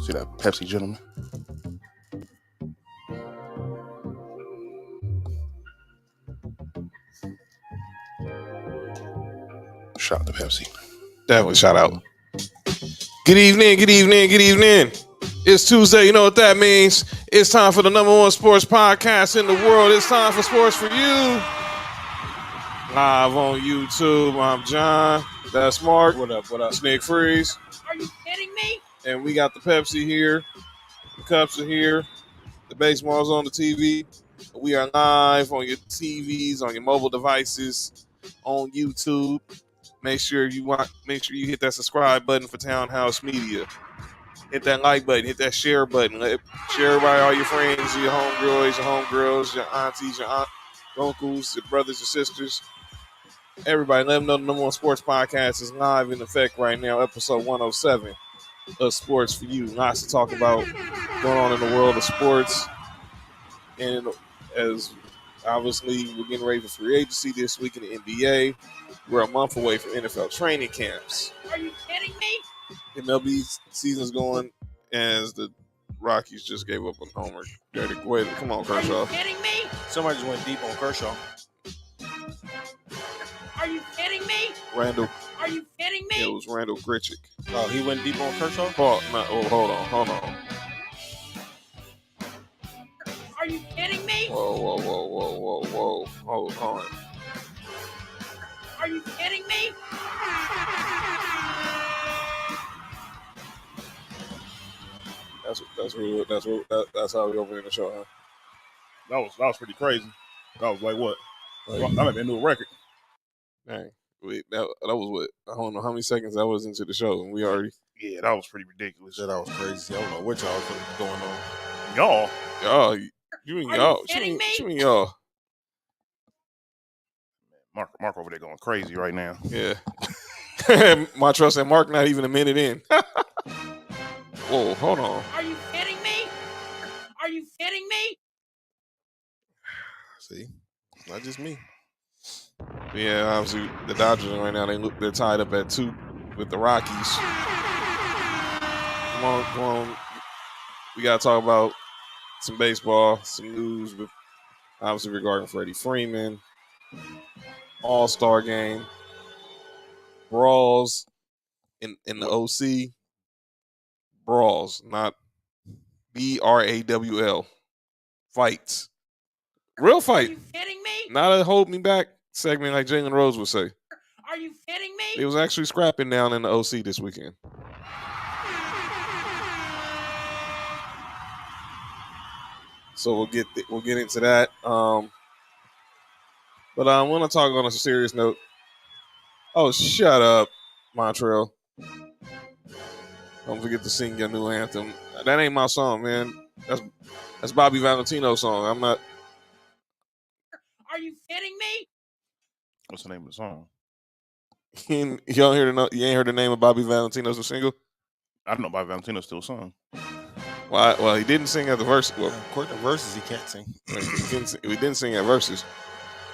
See that Pepsi gentleman? Shout out to Pepsi. Definitely shout out. Good evening, good evening, good evening. It's Tuesday, you know what that means. It's time for the #1 sports podcast in the world. It's time for Sports for You. Live on YouTube, I'm John. That's Mark. What up, what up? It's Nick Freeze. Are you kidding me? And we got the Pepsi here. The cups are here. The baseball's on the TV. We are live on your TVs, on your mobile devices, on YouTube. Make sure you hit that subscribe button for Townhouse Media. Hit that like button. Hit that share button. Share by all your friends, your homeboys, your homegirls, your aunties, your uncles, your brothers, your sisters. Everybody, let them know the #1 sports podcast is live in effect right now. Episode 107 of Sports for You. Lots to talk about going on in the world of sports. And as obviously we're getting ready for free agency this week in the NBA. We're a month away from NFL training camps. Are you kidding me? MLB season's going as the Rockies just gave up on homer. Wait, come on, Kershaw. Are you kidding me? Somebody just went deep on Kershaw. Are you kidding me? Randall. Are you kidding me? It was Randall Grichuk. Oh, he went deep on Kershaw? Hold on. Are you kidding me? Whoa. Hold on. Are you kidding me? That's how we open the show, huh? That was pretty crazy. That was like what? That might be a new record. Dang. Wait, that was what? I don't know how many seconds that was into the show, and we already. Yeah, that was pretty ridiculous. That was crazy. I don't know what y'all was going on. Y'all, You mean Are y'all? you kidding me? You mean y'all? Mark over there going crazy right now. Yeah. My trust in Mark not even a minute in. Whoa, hold on. Are you kidding me? Are you kidding me? See? Not just me. Yeah, obviously the Dodgers right now they're tied up at 2 with the Rockies. Come on. We gotta talk about some baseball, some news, with obviously regarding Freddie Freeman, All-Star game, brawls in the OC, brawls, not BRAWL, fights, real Are fight, you kidding me? not a hold me back segment like Jalen Rose would say. Are you kidding me? It was actually scrapping down in the OC this weekend. So we'll get into that. But I want to talk on a serious note. Oh, shut up, Montreal. Don't forget to sing your new anthem. That ain't my song, man. That's Bobby Valentino's song. I'm not. Are you kidding me? What's the name of the song? You ain't heard the name of Bobby Valentino's new single? I don't know about Valentino still sung. Well, he didn't sing at the verse. Well, According to verses, he can't sing. we didn't sing at verses.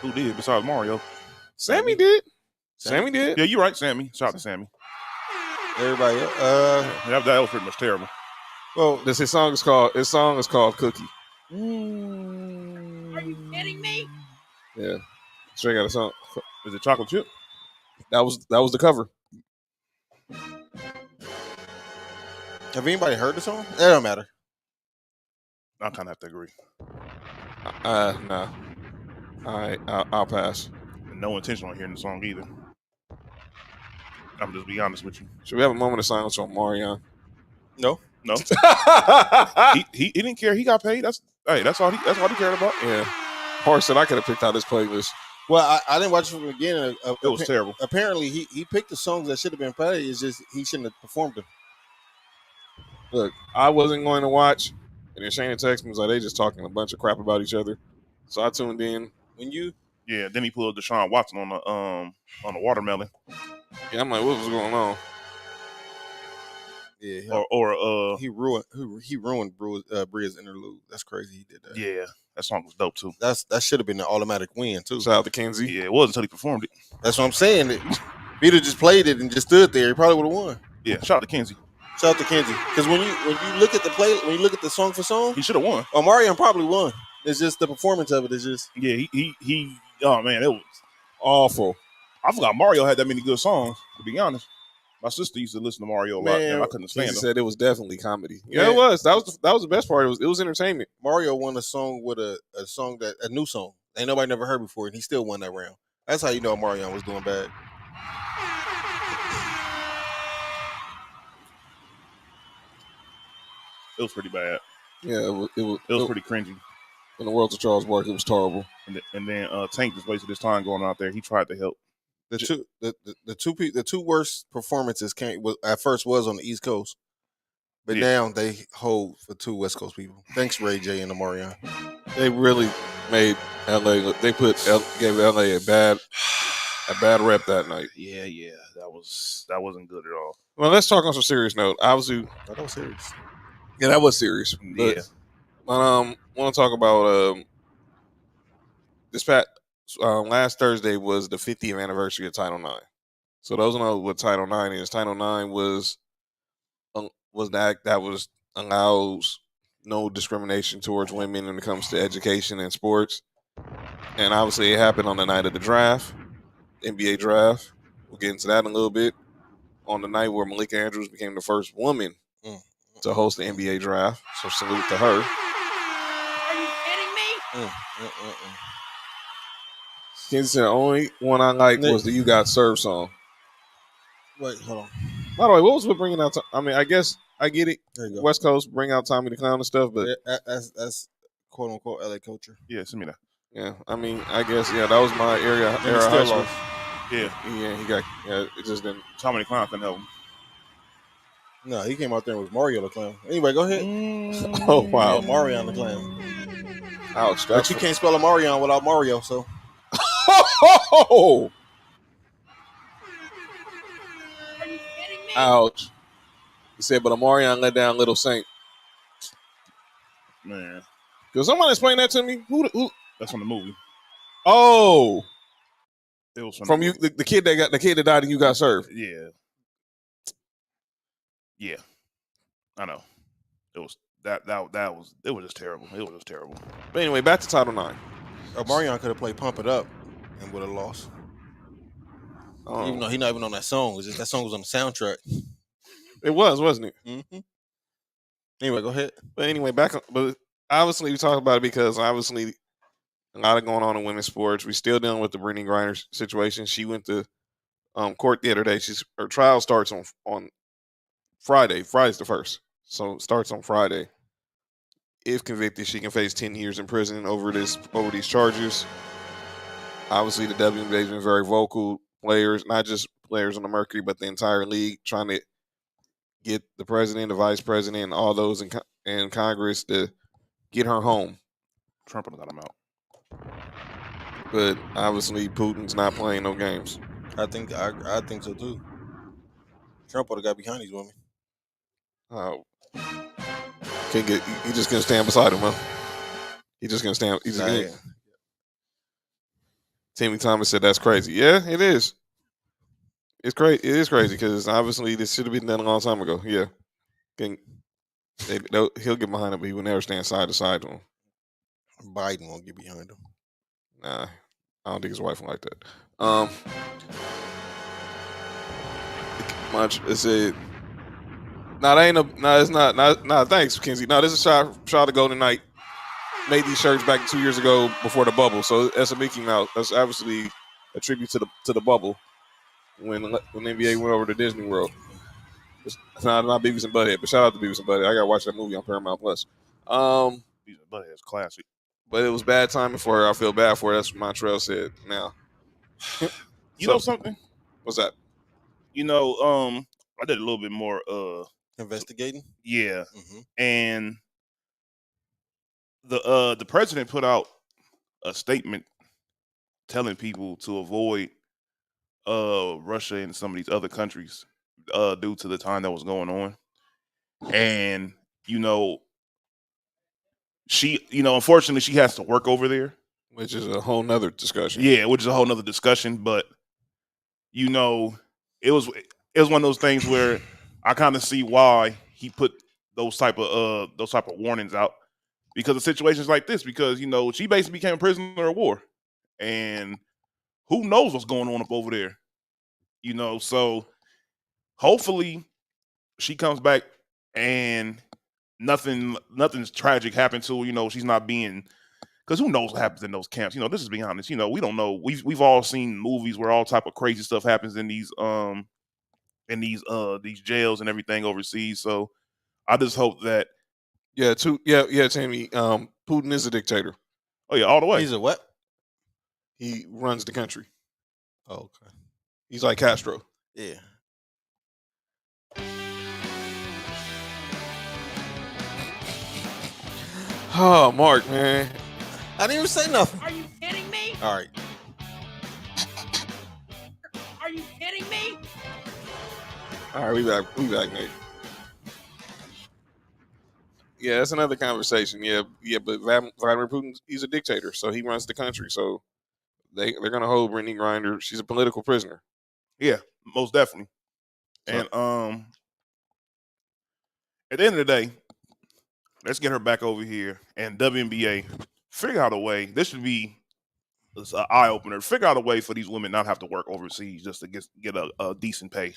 Who did besides Mario? Sammy did. Sammy did. Yeah, you're right, Sammy. Shout out to Sammy. Everybody else. That was pretty much terrible. Well, his song is called Cookie. Are you kidding me? Yeah. Straight got a song. Is it chocolate chip? That was the cover. Have anybody heard the song? It don't matter. I kind of have to agree. No. All right, I'll pass. No intention on hearing the song either. I'm just be honest with you. Should we have a moment of silence on Marion? No. he didn't care. He got paid. That's all he cared about. Yeah. Horse said I could have picked out this playlist. Well, I didn't watch it from the beginning. It was terrible. Apparently, he picked the songs that should have been played. It's just he shouldn't have performed them. Look, I wasn't going to watch, and then Shane texted me, was like, they just talking a bunch of crap about each other. So I tuned in. Then he pulled Deshaun Watson on the watermelon. Yeah, I'm like, what was going on? Yeah, or he ruined Bria's interlude. That's crazy. He did that. Yeah, that song was dope too. That should have been an automatic win too. Shout out to Kenzie. Yeah, it was until he performed it. That's what I'm saying. If he'd have just played it and just stood there, he probably would have won. Yeah, shout out to Kenzie. Shout out to Kenzie. Because when you look at the song for song, He should have won. Omarion probably won. It's just the performance of it is just. Yeah, he. Oh man, it was awful. I forgot Mario had that many good songs. To be honest, my sister used to listen to Mario a lot, and I couldn't stand Kenzie him. said it was definitely comedy. Yeah, it was. That was the best part. It was entertainment. Mario won a song with a new song. Ain't nobody never heard before, and he still won that round. That's how you know Omarion was doing bad. It was pretty bad. Yeah, it was pretty cringy. In the world of Charles Barkley, it was terrible. And then Tank just wasted his time going out there. He tried to help. The two worst performances at first was on the East Coast, but now they hold for two West Coast people. Thanks, Ray J and Omarion. They really made LA. They gave LA a bad rep that night. Yeah, that wasn't good at all. Well, let's talk on some serious note. Obviously, that was serious. Yeah, that was serious. Yeah. But want to talk about this last Thursday was the 50th anniversary of Title IX. So those who know what Title IX is, Title IX was the act that allows no discrimination towards women when it comes to education and sports. And obviously it happened on the night of the draft, NBA draft. We'll get into that in a little bit. On the night where Malika Andrews became the first woman to host the NBA draft. So salute to her. Are you kidding me? Kenzie said the only one I liked was the "You Got Served" song. Wait, hold on. By the way, what was with bringing out? I guess I get it. There you go. West Coast bring out Tommy the Clown and stuff, but that's quote unquote LA culture. Yeah, send me that. Yeah, I guess that was my era of high school. Yeah, he got it just didn't. Tommy the Clown couldn't help him. No, he came out there and was Mario the Clown. Anyway, go ahead. Oh wow, yeah, Marion the Clown. Ouch! But you can't spell a Marion without Mario, so. Oh! Are you kidding me? Ouch! He said, "But Omarion let down Little Saint." Man, could someone explain that to me? Who? That's from the movie. Oh, it was from you. The kid that died and You Got Served. Yeah, I know. It was it was just terrible. It was just terrible. But anyway, back to Title IX. Omarion could have played "Pump It Up" and would have lost. Even though he's not even on that song, it's just that song was on the soundtrack. It was, wasn't it? Mm-hmm. Anyway, go ahead. But anyway, but obviously we talk about it because obviously a lot of going on in women's sports. We still dealing with the Brittany Griner situation. She went to court the other day. Her trial starts on Friday. Friday's the 1st, so it starts on Friday. If convicted, she can face 10 years in prison over these charges. Obviously, the WNBA has been very vocal. Players, not just players on the Mercury, but the entire league, trying to get the president, the vice president, and all those in Congress to get her home. Trump would have got him out. But obviously, Putin's not playing no games. I think so too. Trump would have got behind these women. Oh, he just gonna stand beside him, huh? He just gonna stand. He's just Timmy Thomas said that's crazy. Yeah, it is. It's crazy. It is crazy because obviously this should have been done a long time ago. Yeah, he'll get behind him, but he will never stand side to side to him. Biden won't get behind him. Nah, I don't think his wife will like that. Much is it? No, that ain't it's not. Nah, thanks, Kenzie. No, this is shot to Golden Knight. Made these shirts back 2 years ago before the bubble, so that's a Mickey Mouse. That's obviously a tribute to the bubble when the NBA went over to Disney World. Not Beavis and Butthead, but shout out to Beavis and Butthead. I gotta watch that movie on Paramount Plus. Beavis and Butthead is classic, but it was bad timing for her. I feel bad for her. That's what Montreal said. Now, you know something? What's that? I did a little bit more investigating. Yeah, and the president put out a statement telling people to avoid Russia and some of these other countries due to the time that was going on. And she unfortunately she has to work over there, which is a whole nother discussion. Yeah, which is a whole nother discussion. But it was one of those things where I kind of see why he put those type of warnings out because of situations like this. Because she basically became a prisoner of war, and who knows what's going on up over there. So hopefully she comes back and nothing's tragic happened to her. She's not being because who knows what happens in those camps. This is being honest. We don't know. We've all seen movies where all type of crazy stuff happens in these jails and everything overseas. So I just hope that Tammy. Putin is a dictator. oh yeah, all the way. He's a what? He runs the country. Oh, okay. He's like Castro. Yeah. Oh, Mark, man. I didn't even say nothing. Are you kidding me? All right. Are you kidding me? All right, we back, Nate. Yeah, that's another conversation. Yeah, but Vladimir Putin, he's a dictator, so he runs the country. So they're gonna hold Brittany Griner. She's a political prisoner. Yeah, most definitely. So, and at the end of the day, let's get her back over here and WNBA figure out a way. This should be an eye opener. Figure out a way for these women not have to work overseas just to get a decent pay.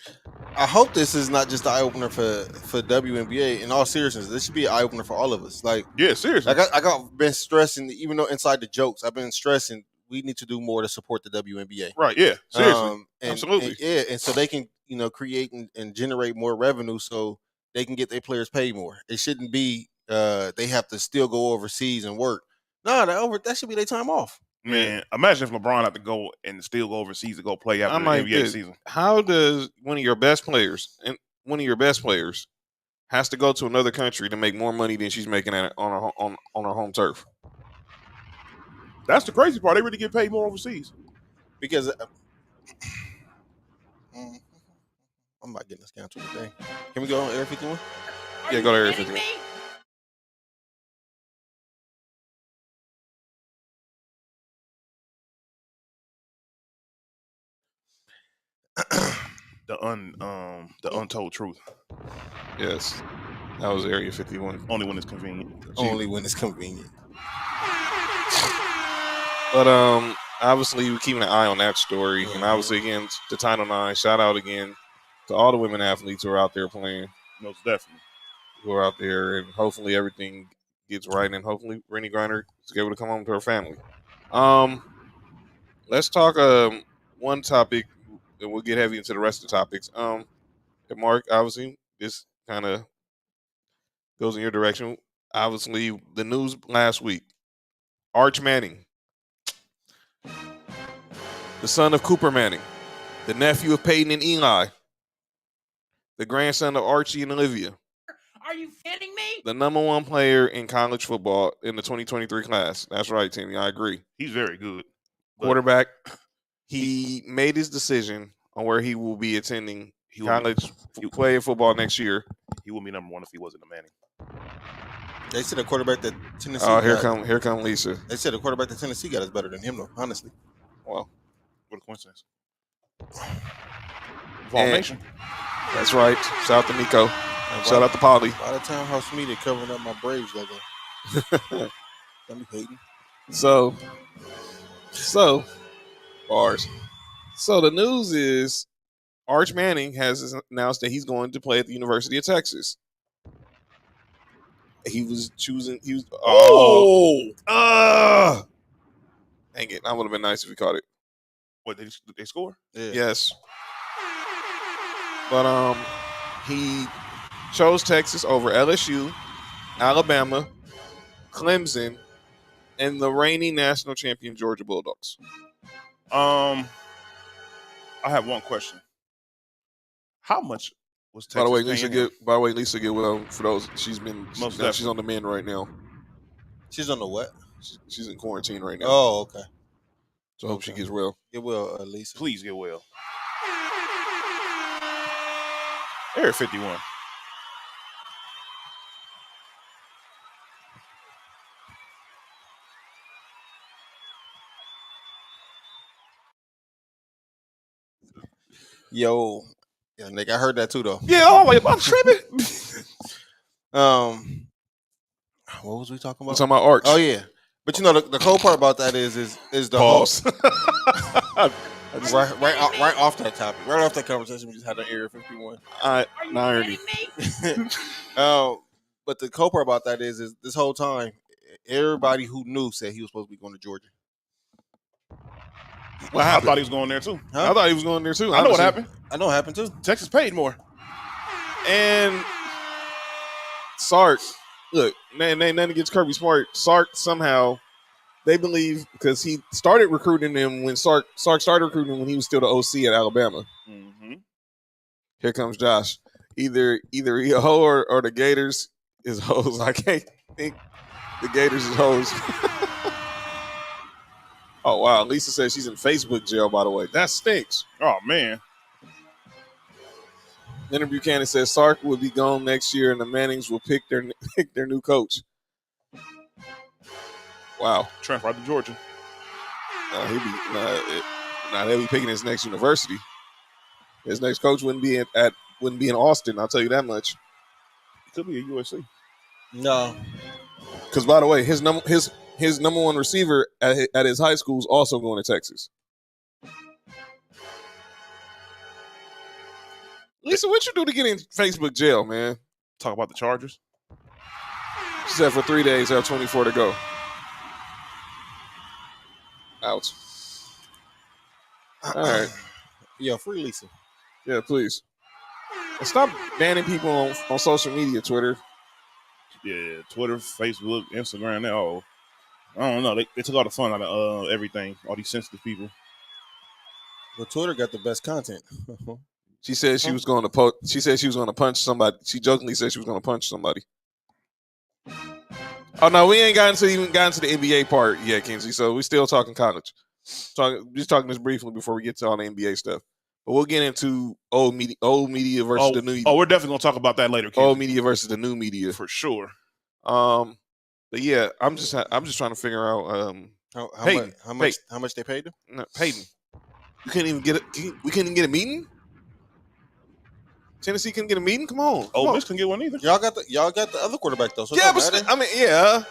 I hope this is not just the eye opener for WNBA. In all seriousness, this should be an eye opener for all of us. Like, yeah, seriously. like I got been stressing, even though inside the jokes, I've been stressing we need to do more to support the WNBA. Right? Yeah, seriously. absolutely. And so they can create and generate more revenue, so they can get their players paid more. It shouldn't be they have to still go overseas and work. No, that should be their time off. Man, imagine if LeBron had to go and still go overseas to go play after the NBA season. How does one of your best players has to go to another country to make more money than she's making on her home turf? That's the crazy part. They really get paid more overseas. Because I'm not getting this canceled today. Can we go on Air 51? Yeah, go to Area 51. The untold truth. Yes, that was Area 51. Only when it's convenient. Only when it's convenient. But obviously we're keeping an eye on that story, and obviously again to Title IX. Shout out again to all the women athletes who are out there playing. Most definitely. Who are out there, and hopefully everything gets right, and hopefully Brittany Griner is able to come home to her family. Let's talk one topic, and we'll get heavy into the rest of the topics. And Mark, obviously this kind of goes in your direction. Obviously, the news last week: Arch Manning, the son of Cooper Manning, the nephew of Peyton and Eli, the grandson of Archie and Olivia. Are you kidding me? The number one player in college football in the 2023 class. That's right, Timmy. I agree. He's very good. Quarterback. He made his decision on where he will be attending college playing football next year. He would be number one if he wasn't a Manning. They said a quarterback that Tennessee. Oh, here come Lisa. They said a quarterback that Tennessee got is better than him, though. Honestly. Well, what a coincidence. Formation. That's right. Shout out to Nico. Shout out to Polly. By the time House Media covering up my Braves logo. Don't be hating. So bars. So the news is Arch Manning has announced that he's going to play at the University of Texas. He was choosing. He was. Dang it! That would have been nice if he caught it. What did they score? Yeah. Yes. But he chose Texas over LSU, Alabama, Clemson, and the reigning national champion Georgia Bulldogs. I have one question. How much was Texas? By the way, Lisa get well for those. She's on the mend right now. She's on the what? She's in quarantine right now. Oh, okay. So I hope she gets well. Get well, Lisa. Please get well. Area 51. Yo, Yeah, Nick, I heard that too though. Yeah, oh, wait, I'm tripping. What was we talking I'm about? talking about Arch. Oh yeah, but you know the cool part about that is the Pause. right off that topic, right off that conversation we just had on Area 51. Are you irony. kidding me? But the cool part about that is this whole time, everybody who knew said he was supposed to be going to Georgia. What I happened? thought he was going there too. Huh? I thought he was going there too. I know what honestly. happened. I know it happened too. Texas paid more. And Sark, look, nothing against Kirby Smart. Sark somehow, they believe, because he started recruiting him when Sark started recruiting him when he was still the OC at Alabama. Mm-hmm. Here comes Josh. Either he a hoe or the Gators is hoes. I can't think the Gators is hoes. Oh wow, Lisa says she's in Facebook jail. By the way, that stinks. Oh man. Leonard Buchanan says Sark will be gone next year, and the Mannings will pick their new coach. Wow, Transfer out to Georgia. They'll be picking his next university. His next coach wouldn't be in Austin. I'll tell you that much. It could be a USC. No, Because by the way, his number one receiver at his high school is also going to Texas. Lisa, what you do to get in Facebook jail, man? Talk about the Chargers. She said for 3 days, have 24 to go. Ouch. All right. Yo, free Lisa. Yeah, please. And stop banning people on social media, Twitter. Yeah, Twitter, Facebook, Instagram. They all. I don't know. They took all the fun out of everything. All these sensitive people. But Twitter got the best content. She said she was going to She said she was going to punch somebody. She jokingly said she was going to punch somebody. Oh no, we ain't gotten to the NBA part yet, Kenzie. So we're still talking college. Just talking this briefly before we get to all the NBA stuff. But we'll get into old media versus the new media. Oh, we're definitely gonna talk about that later, Kenzie. Old media versus the new media For sure. But yeah, I'm just trying to figure out How much they paid them? No, Peyton. You can't even get it. We can't even get a meeting. Tennessee couldn't get a meeting. Come on. Oh, Miss couldn't get one either. Y'all got the other quarterback though. So Yeah, but yeah.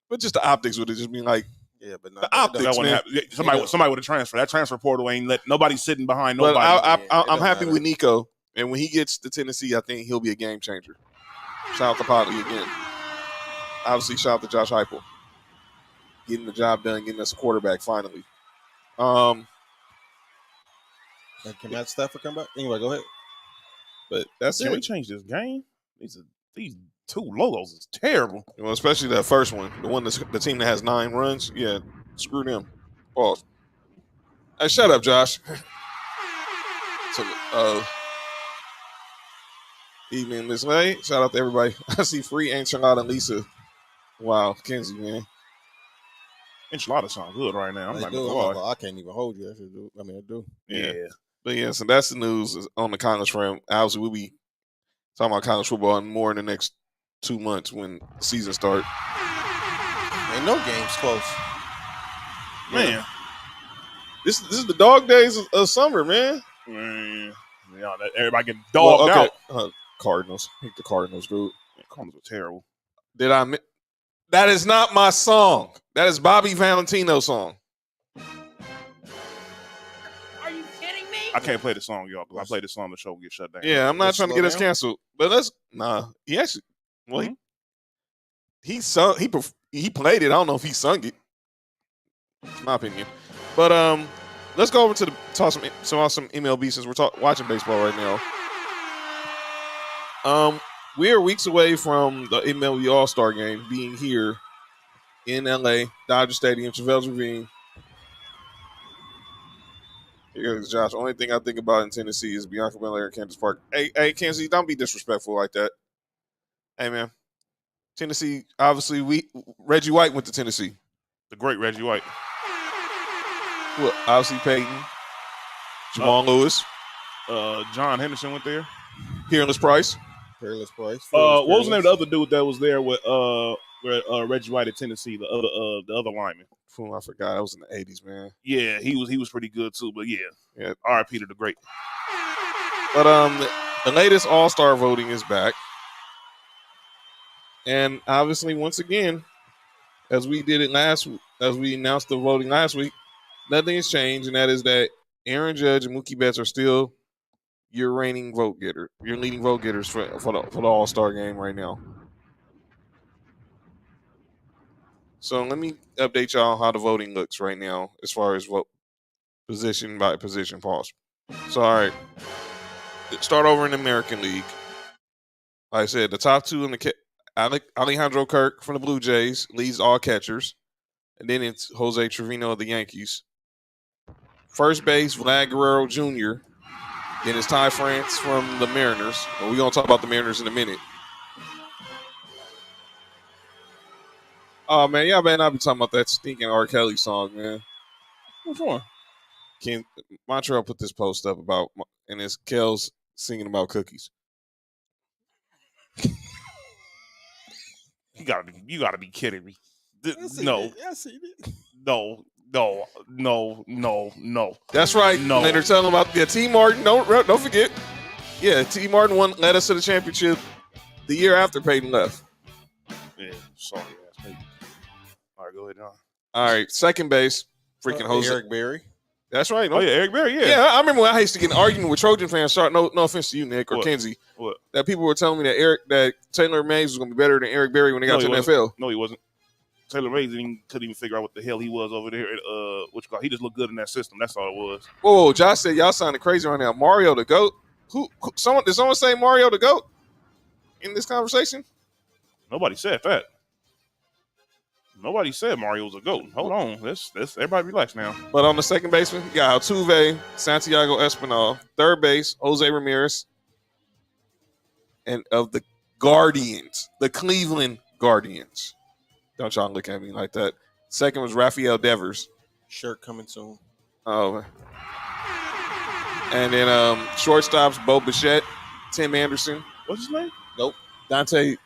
But just the optics would have just been like, yeah, but the optics. That wouldn't happen. Somebody would have transferred. That transfer portal ain't let nobody sitting behind nobody. But I'm happy with Nico, and when he gets to Tennessee, I think he'll be a game changer. Shout out to Potley again. Obviously, shout out to Josh Heupel, getting the job done, getting us a quarterback finally. Can Matt Stafford come back? Anyway, go ahead. But that's Can it. we change this game? These two logos is terrible. Well, especially that first one, the team that has 9 runs. Yeah, screw them. Pause. Hey, shut up, Josh. So, evening, Miss May. Shout out to everybody. I see free enchilada and Lisa. Wow, Kenzie, man. Enchilada sound good right now. I'm not do. gonna lie. I can't even hold you. I do. Yeah. But yeah, so that's the news on the college front. Obviously, we'll be talking about college football and more in the next 2 months when the season starts. Ain't no games close. Man. This is the dog days of summer, man. Everybody getting dogged out. Cardinals. I hate the Cardinals, dude. Cardinals are terrible. That is not my song. That is Bobby Valentino's song. Are you kidding me? I can't play the song, y'all, because I play the song, the show will get shut down. Yeah, I'm not Let's trying to slow get us down. canceled. But he actually, well, he sung, he played it. I don't know if he sung it. It's my opinion. But let's go over to talk some MLB since we're watching baseball right now. We are weeks away from the MLB All-Star Game being here in LA, Dodger Stadium, Chavez Ravine. Here goes Josh. Only thing I think about in Tennessee is Bianca Belair and Candace Park. Hey, Kenzie, don't be disrespectful like that. Hey, man. Tennessee, obviously, Reggie White went to Tennessee. The great Reggie White. Well, obviously Peyton, Jamal Lewis, John Henderson went there. Peerless Price. What was the name of the other dude that was there with Reggie White at Tennessee? The other lineman. Fool, I forgot. That was in the 80s, man. Yeah, he was pretty good too. But yeah. Yeah. R.I.P. to the great. But the latest All-Star voting is back. And obviously, once again, as we did it as we announced the voting last week, nothing has changed, and that is that Aaron Judge and Mookie Betts are still your leading vote getters for the All-Star game right now. So let me update y'all on how the voting looks right now as far as vote position by position. Pause. So all right, start over in the American League. Like I said, the top two in the Alejandro Kirk from the Blue Jays leads all catchers, and then it's Jose Trevino of the Yankees. First base, Vlad Guerrero Jr. Then it's Ty France from the Mariners. Well, we're going to talk about the Mariners in a minute. Oh, man, y'all better not be talking about that stinking R. Kelly song, man. Which one? Montreal put this post up about, and it's Kel's singing about cookies. You gotta be kidding me. No. No. That's right. No. And they're telling about T. Martin. Don't forget. Yeah, T. Martin led us to the championship the year after Peyton left. Yeah, sorry ass baby. All right, go ahead, John. All right, second base, freaking Jose. Eric Berry. That's right. Oh yeah, Eric Berry. Yeah. Yeah, I remember when I used to get in an argument with Trojan fans. No offense to you, Nick or What? Kenzie. What? That people were telling me that Taylor Mays was going to be better than Eric Berry when they got to the NFL. No, he wasn't. Taylor Mays couldn't even figure out what the hell he was over there. He just looked good in that system. That's all it was. Whoa, Josh said y'all sounding crazy right now. Mario the GOAT. Did someone say Mario the GOAT in this conversation? Nobody said that. Nobody said Mario was a GOAT. Hold on. Let's everybody relax now. But on the second baseman, you got Altuve, Santiago Espinal. Third base, Jose Ramirez. And of the Guardians, the Cleveland Guardians. Don't y'all look at me like that. Second was Rafael Devers. Shirt coming soon. Oh. And then shortstops, Bo Bichette, Tim Anderson. What's his name? Nope. Dante's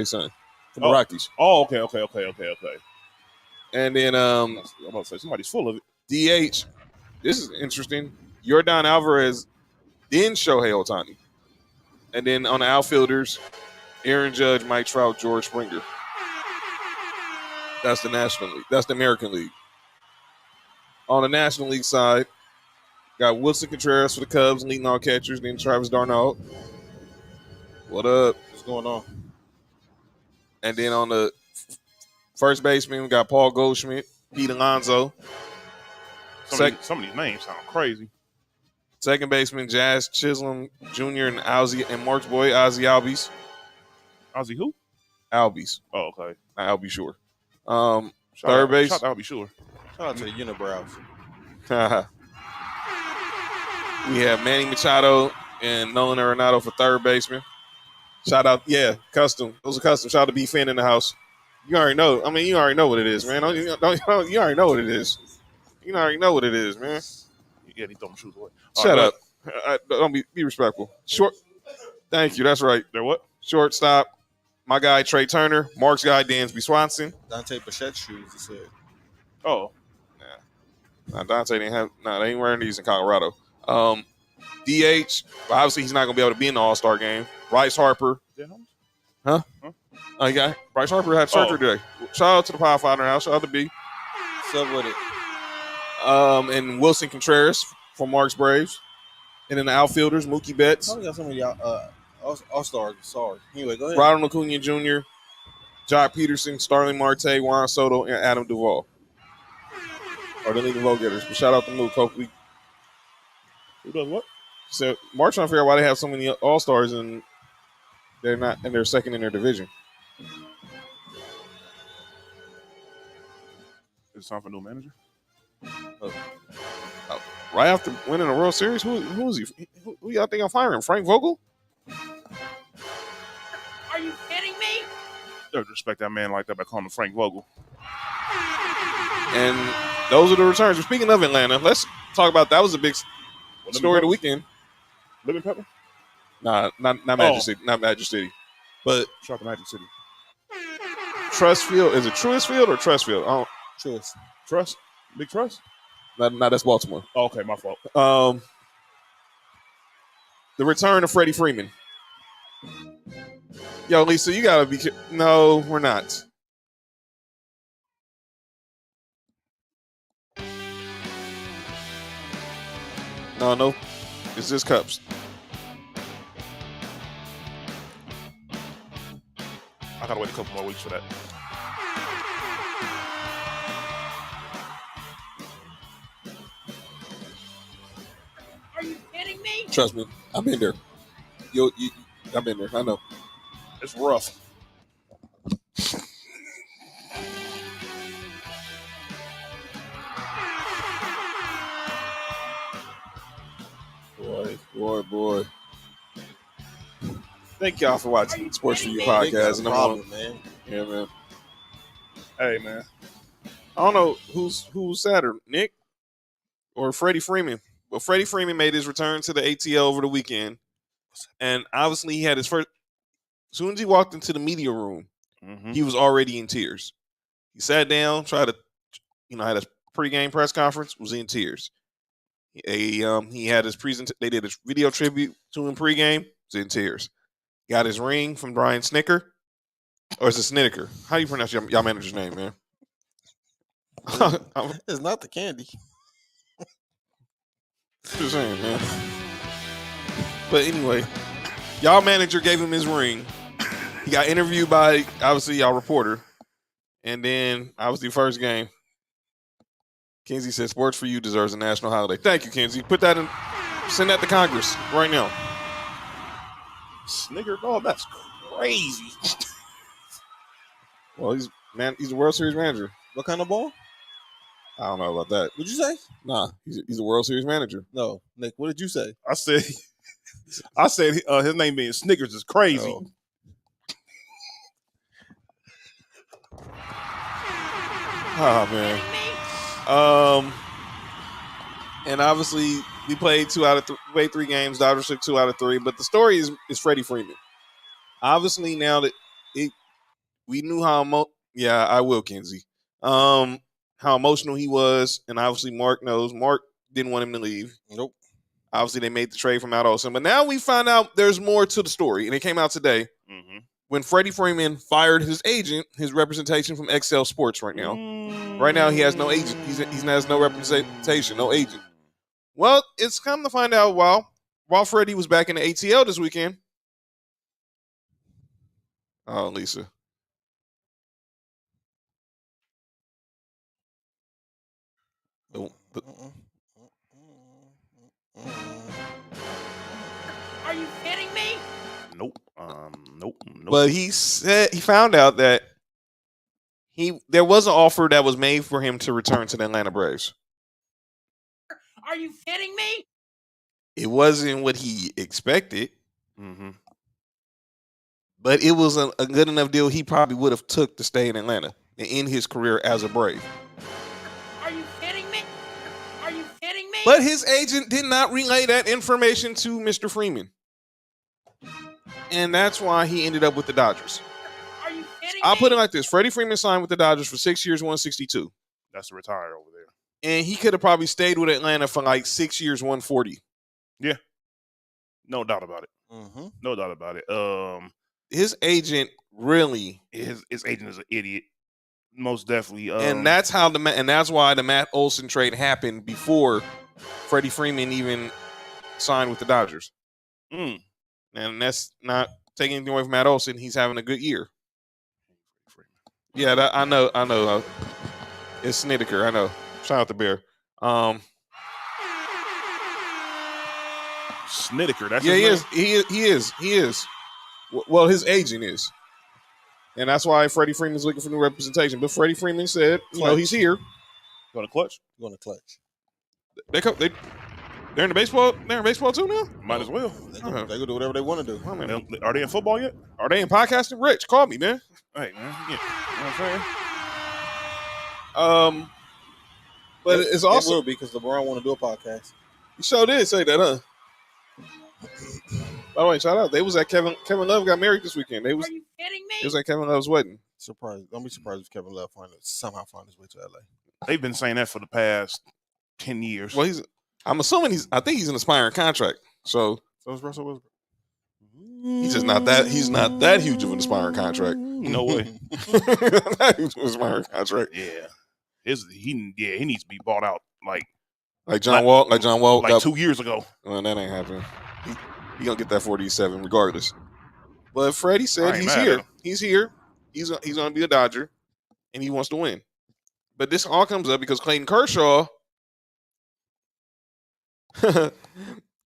son from the Rockies. Oh, okay. And then I'm about to say somebody's full of it. DH. This is interesting. Yordan Alvarez, then Shohei Ohtani. And then on the outfielders, Aaron Judge, Mike Trout, George Springer. That's the National League. That's the American League. On the National League side, got Wilson Contreras for the Cubs, leading all catchers, then Travis Darnold. What up? What's going on? And then on the first baseman, we got Paul Goldschmidt, Pete Alonso. Some of these names sound crazy. Second baseman, Jazz Chisholm Jr. and Mark's boy, Ozzie Albies. Ozzie who? Albies. Oh, okay. Not Albie Shore. Shout Third out, base. Shout out, be sure. Shout out to the Unibrows. We have Manny Machado and Nolan Arenado for third baseman. Shout out, custom. Those are custom. Shout out to B Fan in the house. You already know. I mean, you already know what it is, man. You already know what it is. You already know what it is, man. Yeah, he throw them shoes away. Shut up. Don't be respectful. Short. Thank you. That's right. They're what? Shortstop. My guy Trey Turner. Mark's guy Dansby Swanson. Dante Bichette shoes, he said. Oh. Nah, Dante didn't have. They ain't wearing these in Colorado. DH. Obviously, he's not gonna be able to be in the All-Star game. Bryce Harper. Huh? Oh, you got Bryce Harper had surgery today. Shout out to the Power Fighter house. Shout out to B. What's up with it? And Wilson Contreras from Mark's Braves. And then the outfielders, Mookie Betts. I got some of y'all All-Stars. Sorry. Anyway, go ahead. Ronald Acuna Jr., Jock Peterson, Starling Marte, Juan Soto, and Adam Duvall are the leading vote getters. But shout out to Mook. Hopefully, Who does what? so Mark's trying to figure out why they have so many All-Stars and they're not, and they're second in their division. It's time for a new manager. Right after winning a World Series, who is he? Who y'all think I'm firing? Frank Vogel? Are you kidding me? Don't respect that man like that by calling him Frank Vogel. And those are the returns. Speaking of Atlanta, let's talk about that. Was a big story of the weekend. Lemon Pepper? Nah, not Magic City, not Magic City, but Shout out to Magic City. Trust Field. Is it Truist Field or Trust Field? I don't. Truist. Trust? Big Trust? No, that's Baltimore. Oh, okay, my fault. The return of Freddie Freeman. Yo, Lisa, you gotta be. No, we're not. No. It's just cups. I gotta wait a couple more weeks for that. Are you kidding me? Trust me, I've been there. I've been there. I know. It's rough. Boy. Thank y'all for watching Sports for You podcast. And problem, man. Yeah, man. Hey, man. I don't know who's sadder, Nick or Freddie Freeman. But Freddie Freeman made his return to the ATL over the weekend, and obviously he had his first. As soon as he walked into the media room, he was already in tears. He sat down, tried to, had his pregame press conference, was in tears. He had his They did his video tribute to him pregame, was in tears. Got his ring from Brian Snicker, or is it Snicker? How do you pronounce y'all manager's name, man? It's not the candy. Just saying, man. But anyway, y'all manager gave him his ring. He got interviewed by, obviously, y'all reporter. And then, obviously, first game, Kenzie said, Sports for You deserves a national holiday. Thank you, Kenzie. Put that in, send that to Congress right now. Snicker dog, that's crazy. Well, he's a World Series manager. What kind of ball? I don't know about that. What'd you say? Nah, he's a World Series manager. No, Nick. What did you say? I said his name being Snickers is crazy. Oh man. And obviously we played 3 games. Dodgers took 2 out of 3. But the story is Freddie Freeman. Obviously now that we knew how I will, Kenzie. How emotional he was, and obviously Mark knows. Mark didn't want him to leave. Nope. Obviously they made the trade from Matt Olson, but now we find out there's more to the story, and it came out today when Freddie Freeman fired his agent, his representation from XL Sports. Right now he has no agent. He has no representation, no agent. Well, it's come to find out while Freddie was back in the ATL this weekend. Oh, Lisa. Are you kidding me? Nope. But he said he found out that there was an offer that was made for him to return to the Atlanta Braves. Are you kidding me? It wasn't what he expected, but it was a good enough deal he probably would have took to stay in Atlanta and end his career as a Brave. Are you kidding me? Are you kidding me? But his agent did not relay that information to Mr. Freeman. And that's why he ended up with the Dodgers. Are you kidding I'll me? put it like this. Freddie Freeman signed with the Dodgers for 6 years, 162. That's the retire over there. And he could have probably stayed with Atlanta for like 6 years, 140. Yeah. No doubt about it. No doubt about it. His agent really his agent is an idiot. Most definitely. And that's how that's why the Matt Olson trade happened before Freddie Freeman even signed with the Dodgers. And that's not taking anything away from Matt Olson. He's having a good year. Yeah, I know. It's Snicker. I know. Shout out to Bear. Snicker. That's he is. Well, his agent is. And that's why Freddie Freeman's looking for new representation. But Freddie Freeman said, he's here. Going to clutch? Going to clutch. They're in the baseball. They're in baseball too now. Might as well. They can do whatever they want to do. Oh, man. Are they in football yet? Are they in podcasting? Rich, call me, man. Hey, man. Yeah. You know what I'm saying? But it's also will be because LeBron want to do a podcast. You sure did say that, huh? By the way, shout out. They was at Kevin Love got married this weekend. Are you kidding me? It was at Kevin Love's wedding. Surprised. Don't be surprised if Kevin Love somehow find his way to LA. They've been saying that for the past 10 years. Well, I'm assuming I think he's an aspiring contract. So So is Russell Westbrook. He's just not that. He's not that huge of an aspiring contract. No way. That huge of an aspiring contract. Yeah. He needs to be bought out Like John Wall. Like 2 years ago. Well, that ain't happening. He gonna get that 47 regardless. But Freddie said he's here. He's here. He's gonna be a Dodger, and he wants to win. But this all comes up because Clayton Kershaw.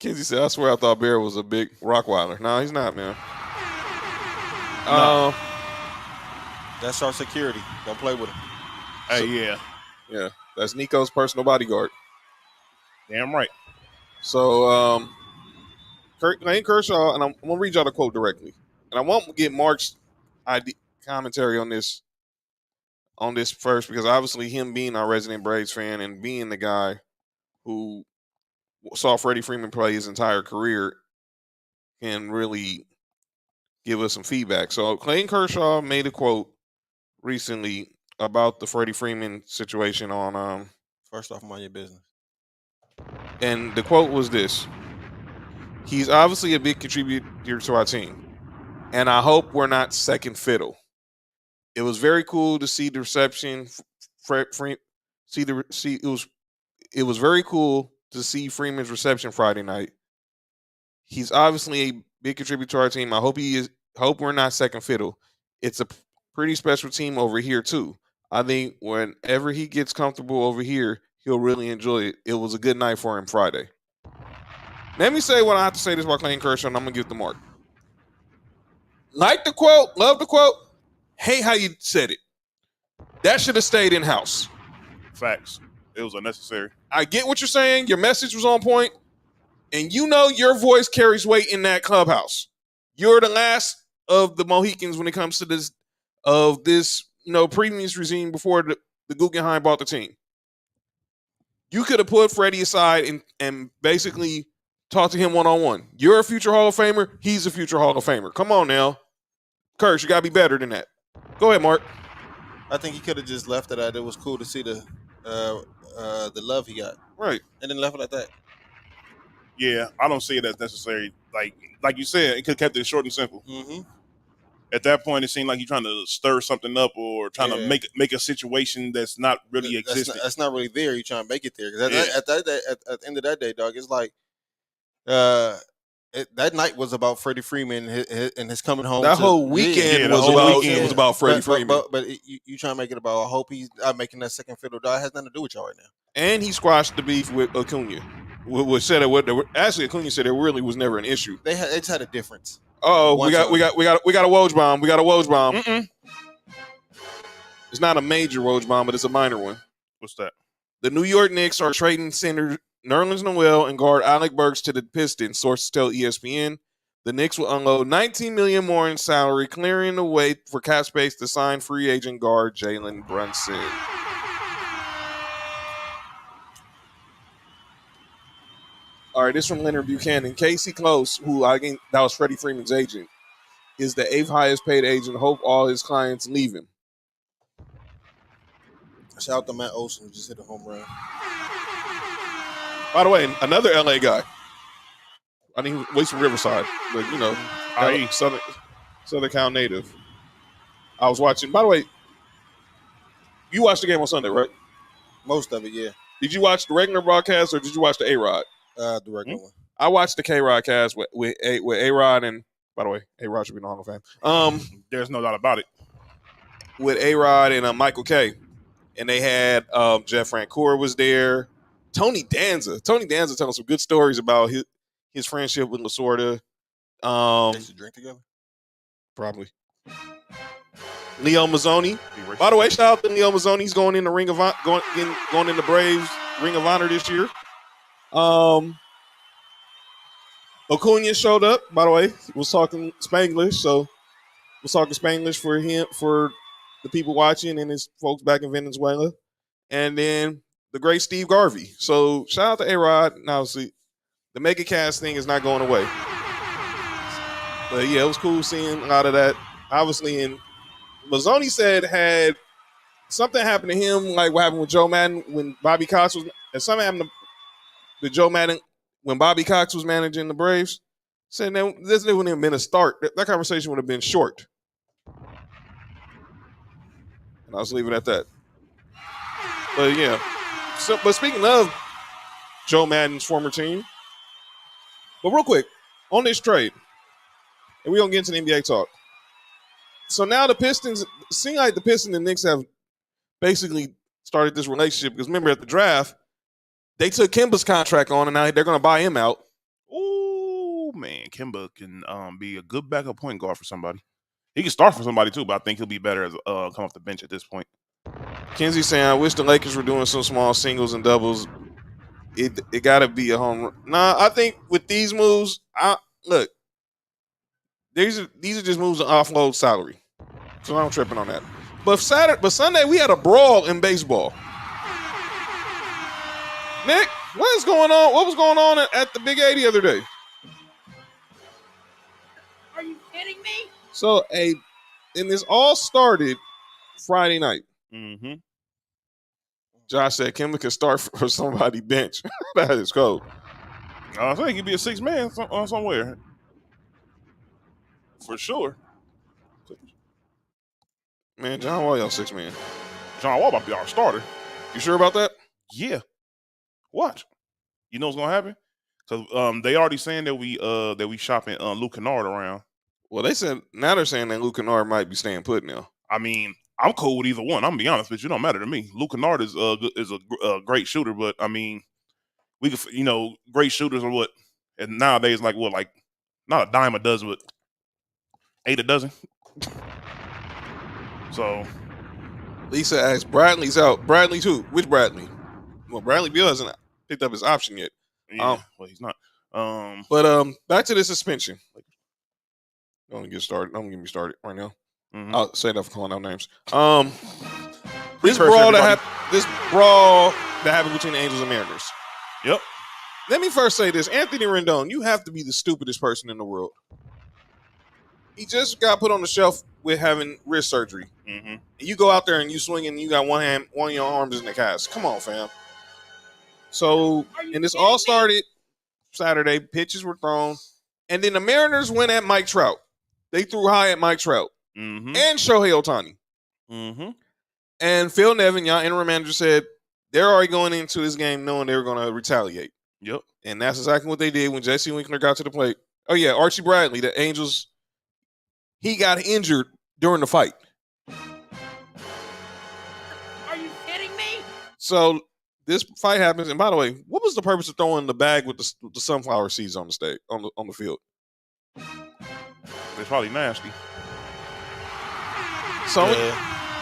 Kenzie said, "I swear I thought Bear was a big Rockweiler. No, he's not, man. No. That's our security. Don't play with him." Hey, yeah. That's Nico's personal bodyguard. Damn right. So, Clayton Kershaw, and I'm gonna read y'all the quote directly, and I won't get Mark's commentary on this first because obviously him being our resident Braves fan and being the guy who saw Freddie Freeman play his entire career can really give us some feedback. So Clayton Kershaw made a quote recently about the Freddie Freeman situation on First off, mind your business. And the quote was this: "He's obviously a big contributor to our team, and I hope we're not second fiddle. It was very cool to see the reception. It was very cool to see Freeman's reception Friday night. He's obviously a big contributor to our team. I hope hope we're not second fiddle. It's a pretty special team over here too. I think whenever he gets comfortable over here, he'll really enjoy it. It was a good night for him Friday." Let me say what I have to say this about Clayton Kershaw, and I'm going to give the mark. Like the quote, love the quote, hate how you said it. That should have stayed in-house. Facts. It was unnecessary. I get what you're saying. Your message was on point, and you know your voice carries weight in that clubhouse. You're the last of the Mohicans when it comes to this previous regime before the Guggenheim bought the team. You could have put Freddie aside and basically talked to him one-on-one. You're a future Hall of Famer. He's a future Hall of Famer. Come on now. Kirsch, you got to be better than that. Go ahead, Mark. I think he could have just left it at it was cool to see the love he got. Right. And then left it at that. Yeah, I don't see it as necessary. Like you said, it could have kept it short and simple. Mm-hmm. At that point, it seemed like you're trying to stir something up or trying to make a situation that's not really existing. That's not really there. You're trying to make it there. Because at the end of that day, dog, it's like that night was about Freddie Freeman and his coming home. That whole weekend was about Freddie Freeman. But you trying to make it about, I hope he's not making that second fiddle. Dog, it has nothing to do with y'all right now. And he squashed the beef with Acuna. Actually, Acuna said it really was never an issue. They just had a difference. Oh, we got a Woj bomb. We got a Woj bomb. Mm-mm. It's not a major Woj bomb, but it's a minor one. What's that? The New York Knicks are trading center Nerlens Noel and guard Alec Burks to the Pistons. Sources tell ESPN. The Knicks will unload $19 million more in salary, clearing the way for cap space to sign free agent guard Jalen Brunson. All right, this is from Leonard Buchanan. Casey Close, that was Freddie Freeman's agent, is the 8th highest paid agent. Hope all his clients leave him. Shout out to Matt Olson, who just hit a home run. By the way, another LA guy. I think he's from Riverside, but Southern Cal native. I was watching. By the way, you watched the game on Sunday, right? Most of it, yeah. Did you watch the regular broadcast or did you watch the A-Rod? The regular one. I watched the K-Rod cast with A-Rod, and by the way, A-Rod should be in the Hall of Fame. There's no doubt about it. With A-Rod and Michael K. And they had Jeff Francoeur was there. Tony Danza telling some good stories about his friendship with Lasorda. They should drink together? Probably. Leo Mazzoni. By the way, shout out to Leo Mazzoni. He's going in the Ring of going in the Braves Ring of Honor this year. Acuna showed up, by the way. He was talking Spanglish, so was talking Spanglish for him, for the people watching and his folks back in Venezuela. And then the great Steve Garvey. So shout out to A-Rod. Now, see, the Mega Cast thing is not going away. But yeah, it was cool seeing a lot of that. Obviously, and Mazzoni said had something happened to him, like what happened with Joe Madden when Bobby Cox was, and something happened to Joe Madden when Bobby Cox was managing the Braves. Saying that this wouldn't have been a start. That conversation would have been short. And I'll just leave it at that. But yeah. So, but speaking of Joe Madden's former team, but real quick, on this trade, and we're going to get into the NBA talk. So now the Pistons, seem like the Pistons and Knicks have basically started this relationship because remember at the draft, they took Kemba's contract on and now they're going to buy him out. Oh man, Kemba can be a good backup point guard for somebody. He can start for somebody too, but I think he'll be better as come off the bench at this point. Kenzie saying, I wish the Lakers were doing some small singles and doubles. It got to be a home run. Nah, I think with these moves, look, these are just moves to offload salary. So I'm tripping on that. But Sunday we had a brawl in baseball. Nick, what is going on? What was going on at the Big A the other day? Are you kidding me? So and this all started Friday night. Mm-hmm. Josh said Kemba could start for somebody bench. That is cold. I think he'd be a 6 man somewhere. For sure. Man, John Wall, y'all 6 man. John Wall about to be our starter. You sure about that? Yeah. Watch. You know what's gonna happen? Because they already saying that we shopping Luke Kennard around. Well, they're saying that Luke Kennard might be staying put now. I mean, I'm cool with either one. I'm gonna be honest, but it don't matter to me. Luke Kennard is a great shooter, but I mean, we could great shooters are what, and nowadays like not a dime a dozen, but 8 a dozen. So Lisa asked, Bradley's out. Bradley's who? Which Bradley? Well, Bradley Beal hasn't picked up his option yet. yeah, well he's not. But back to the suspension. Don't get started. Don't get me started right now. Mm-hmm. I'll say that for calling out names. This brawl that happened between the Angels and Mariners. Yep. Let me first say this. Anthony Rendon, you have to be the stupidest person in the world. He just got put on the shelf with having wrist surgery. Mm-hmm. And you go out there and you swing and you got one of your arms in the cast. Come on, fam. So, and this all started Saturday. Pitches were thrown. And then the Mariners went at Mike Trout. They threw high at Mike Trout. Mm-hmm. And Shohei Ohtani. Mm-hmm. And Phil Nevin, y'all interim manager, said they're already going into this game knowing they were going to retaliate. Yep. And that's exactly what they did when Jesse Winkler got to the plate. Oh, yeah, Archie Bradley, the Angels, he got injured during the fight. Are you kidding me? So this fight happens. And by the way, what was the purpose of throwing the bag with the sunflower seeds on the stage, on the field? It's probably nasty. So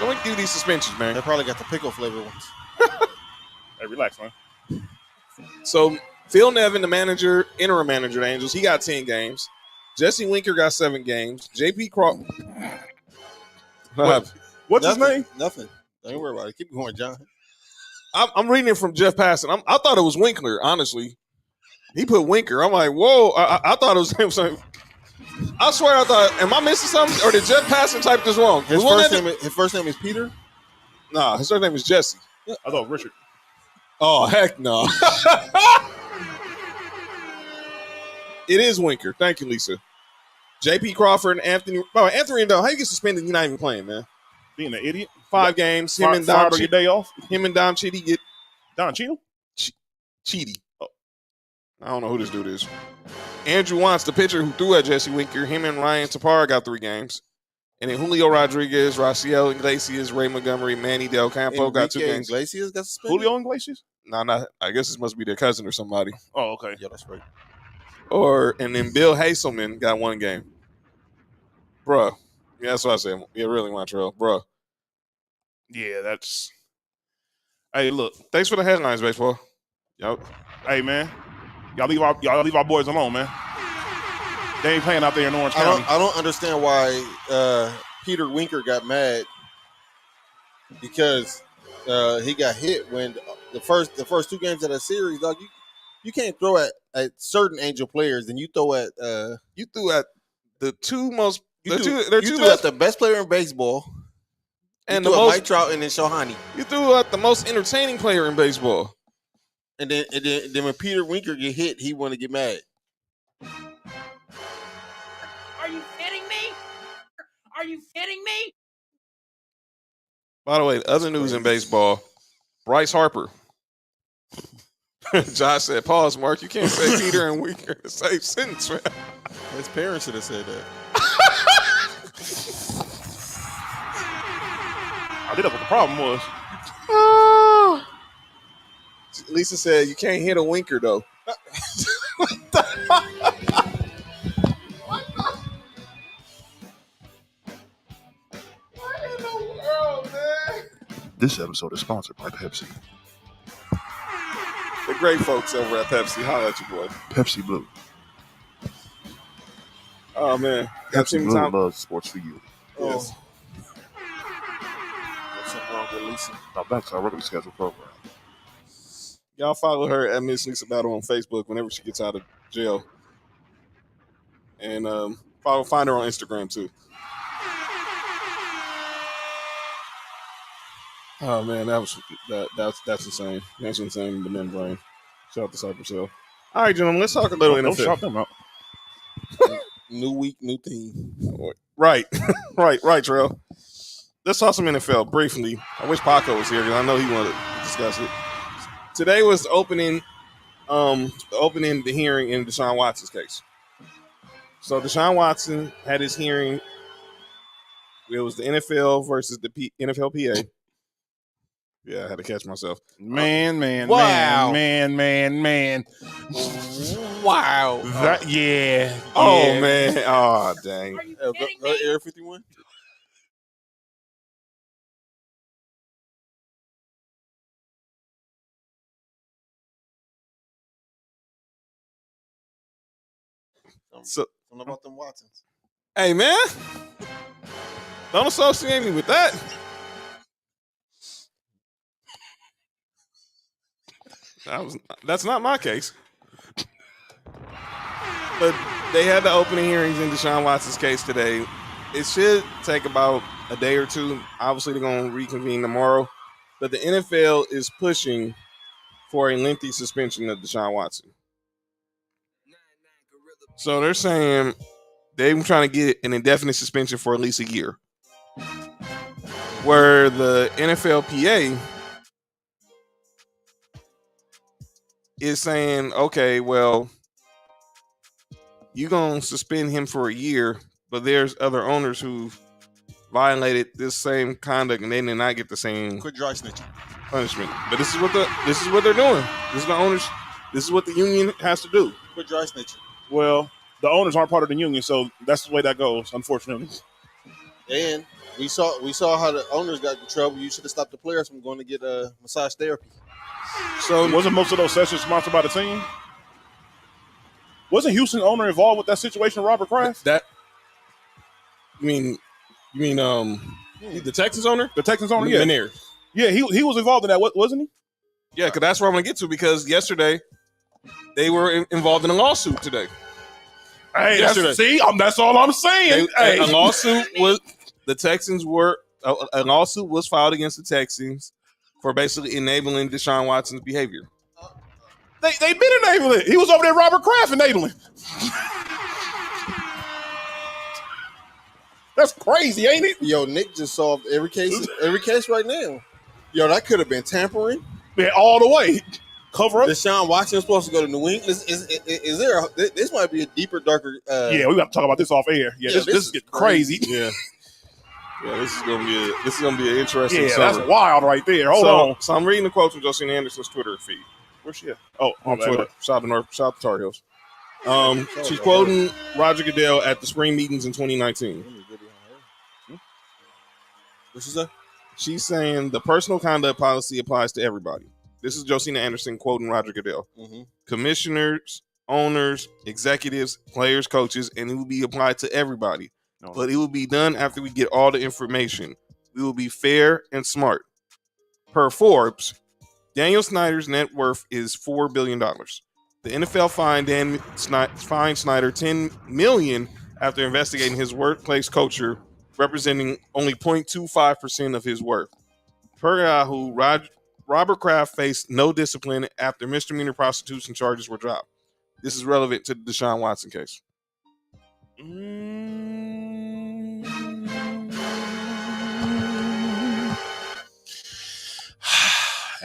we can do these suspensions, man. They probably got the pickle flavor ones. Hey, relax, man. So Phil Nevin, the interim manager of the Angels, he got 10 games. Jesse Winker got 7 games. JP Crawford. What's his name? Nothing. Don't worry about it. Keep going, John. I'm reading it from Jeff Passan. I thought it was Winkler, honestly. He put Winker. I'm like, whoa. I thought it was him saying. I swear I thought, am I missing something? Or did Jeff Passan type this wrong? His first name is Peter? Nah, his first name is Jesse. I thought Richard. Oh, heck no. It is Winker. Thank you, Lisa. JP Crawford and Anthony Rendon, how you get suspended and you're not even playing, man? Being an idiot. 5 games. Him and Dom your day off. Him and Dom Chitty get Don Cheadle? Chitty. Oh. I don't know who this dude is. Andrew Wantz, the pitcher who threw at Jesse Winker, him and Ryan Tapara got 3 games. And then Julio Rodriguez, Raciel Iglesias, Ray Montgomery, Manny Del Campo got 2 games. Iglesias got suspended? Julio Iglesias? No, not. I guess this must be their cousin or somebody. Oh, okay. Yeah, that's right. And then Bill Haselman got 1 game. Bruh. Yeah, that's what I said. Yeah, really, Montreal. Bruh. Yeah, that's. Hey, look. Thanks for the headlines, baseball. Yep. Hey, man. Y'all leave our boys alone, man. They ain't playing out there in Orange County. I don't understand why Peter Winker got mad because he got hit when the first 2 games of that series, dog. You can't throw at certain Angel players, and you throw at you threw at the 2 most. You threw at the best player in baseball, and you the threw at most Mike Trout, and then Shohei. You threw at the most entertaining player in baseball. And then when Peter Winker get hit, he want to get mad. Are you kidding me? By the way, other news in baseball, Bryce Harper. Josh said, pause, Mark. You can't say Peter and Weaker in the same sentence, man. His parents should have said that. I think that's what the problem was. Lisa said, you can't hit a winker, though. What in the world, man? This episode is sponsored by Pepsi. The great folks over at Pepsi. Holla at you, boy. Pepsi Blue. Oh, man. Pepsi Blue loves sports for you. Yes. What's up wrong with Lisa? Now back to our regularly scheduled program. Y'all follow her at Miss Lisa Battle on Facebook whenever she gets out of jail. And find her on Instagram, too. Oh, man, that's insane. That's insane, but then brain. Shout out to Cypress Hill. All right, gentlemen, let's talk a little Don't NFL. shout them out. New week, new team. Right, right, Trell. Let's talk some NFL briefly. I wish Paco was here because I know he wanted to discuss it. Today was the opening the hearing in Deshaun Watson's case. So Deshaun Watson had his hearing. It was the NFL versus the NFLPA. Yeah, I had to catch myself. Man. Wow. Man. Wow. Yeah. Oh, yeah. man. Oh, dang. Are you kidding me? Air 51? So, Something about them Watsons. hey, man. Don't associate me with that. That's not my case. But they had the opening hearings in Deshaun Watson's case today. It should take about a day or two. Obviously, they're going to reconvene tomorrow. But the NFL is pushing for a lengthy suspension of Deshaun Watson. So they're saying they're trying to get an indefinite suspension for at least a year. Where the NFLPA is saying, okay, well, you're going to suspend him for a year, but there's other owners who violated this same conduct and they did not get the same Quit dry snitching. punishment. But this is what they're doing. This is the owners. This is what the union has to do. Quit dry snitching. Well, the owners aren't part of the union, so that's the way that goes, unfortunately. And we saw how the owners got in trouble. You should have stopped the players from going to get massage therapy. So Wasn't most of those sessions sponsored by the team? Wasn't Houston owner involved with that situation, Robert Kraft? that you mean the Texans owner? The Texans owner, yeah. McNair. Yeah, he was involved in that, wasn't he? Yeah, because that's where I'm going to get to, because yesterday they were involved in a lawsuit today. Hey, Yesterday. that's all I'm saying. A lawsuit was a lawsuit was filed against the Texans for basically enabling Deshaun Watson's behavior. They've been enabling. He was over there, Robert Kraft, enabling. That's crazy, ain't it? Yo, Nick just solved every case right now. Yo, that could have been tampering. Man, all the way. Cover up. Deshaun Watson is supposed to go to New England. Is there? This might be a deeper, darker. Yeah, we got to talk about this off air. Yeah, this is getting crazy. Yeah, this is gonna be an interesting. Yeah, summer. that's wild right there. Hold on. So I'm reading the quote from Josina Anderson's Twitter feed. Where's she at? Oh, On Twitter. Shout out to Tar Heels. She's quoting Roger Goodell at the spring meetings in 2019. What she say? She's saying the personal conduct policy applies to everybody. This is Josina Anderson quoting Roger Goodell. Mm-hmm. Commissioners, owners, executives, players, coaches, and it will be applied to everybody. No. But it will be done after we get all the information. We will be fair and smart. Per Forbes, Daniel Snyder's net worth is $4 billion. The NFL fined Snyder $10 million after investigating his workplace culture, representing only 0.25% of his worth. Per Yahoo, Robert Kraft faced no discipline after misdemeanor prostitution charges were dropped. This is relevant to the Deshaun Watson case.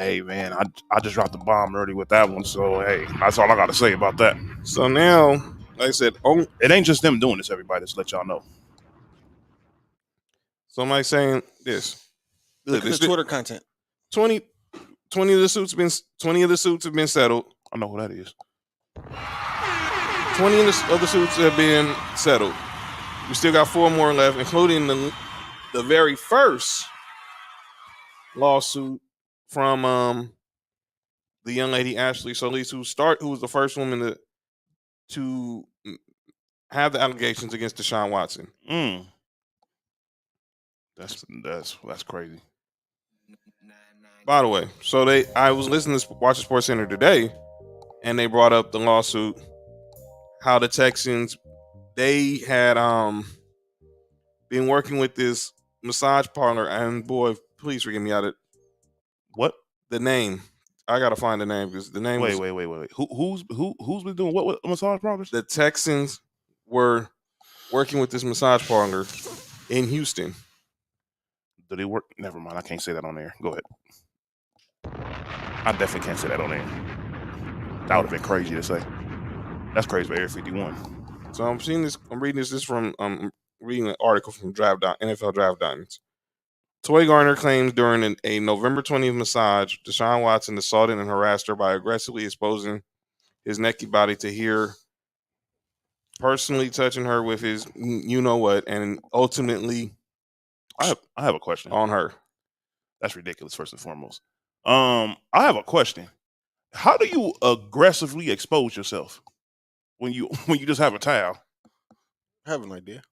Hey man, I just dropped the bomb early with that one, so hey, that's all I got to say about that. So now, like I said, It ain't just them doing this, everybody. Just let y'all know. somebody saying this. Look at the Twitter content. 20 of the suits have been settled. I know who that is. 20 of the suits have been settled. We still got 4 more left, including the very first lawsuit from the young lady Ashley Solis, who was the first woman to have the allegations against Deshaun Watson. That's crazy. By the way, so I was listening to Watch Sports Center today, and they brought up the lawsuit, how the Texans, they had been working with this massage parlor, and boy, please forgive me out of What? the name. I gotta find the name because the name. Wait. Who's been doing what with massage parlors? The Texans were working with this massage parlor in Houston. Do they work? Never mind. I can't say that on air. Go ahead. I definitely can't say that on air. That would have been crazy to say. That's crazy for Air 51. So I'm seeing this. I'm reading this. This is from reading an article from NFL Draft Diamonds. Toy Garner claims during a November 20th massage, Deshaun Watson assaulted and harassed her by aggressively exposing his naked body to her, personally touching her with his you-know-what, and ultimately I have a question on her. That's ridiculous, first and foremost. I have a question. How do you aggressively expose yourself when you just have a towel? I have an idea.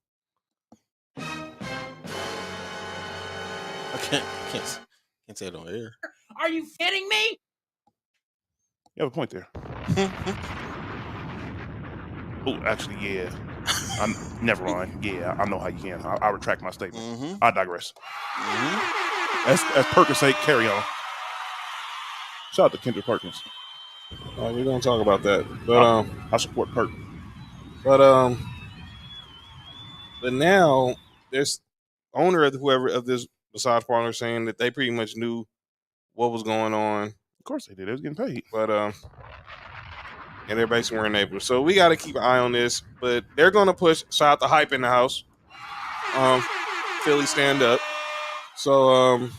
I can't say it on air. Are you kidding me? You have a point there. Oh, actually, yeah. Never mind. Yeah, I know how you can. I retract my statement. Mm-hmm. I digress. Mm-hmm. As Perkins carry on. Shout out to Kendrick Perkins. We're gonna talk about that, but I support Perk. but now there's owner of this massage parlor saying that they pretty much knew what was going on. Of course they did. They was getting paid. But and they're basically weren't able. So we got to keep an eye on this. But they're gonna push. Shout out the hype in the house. Philly stand up. So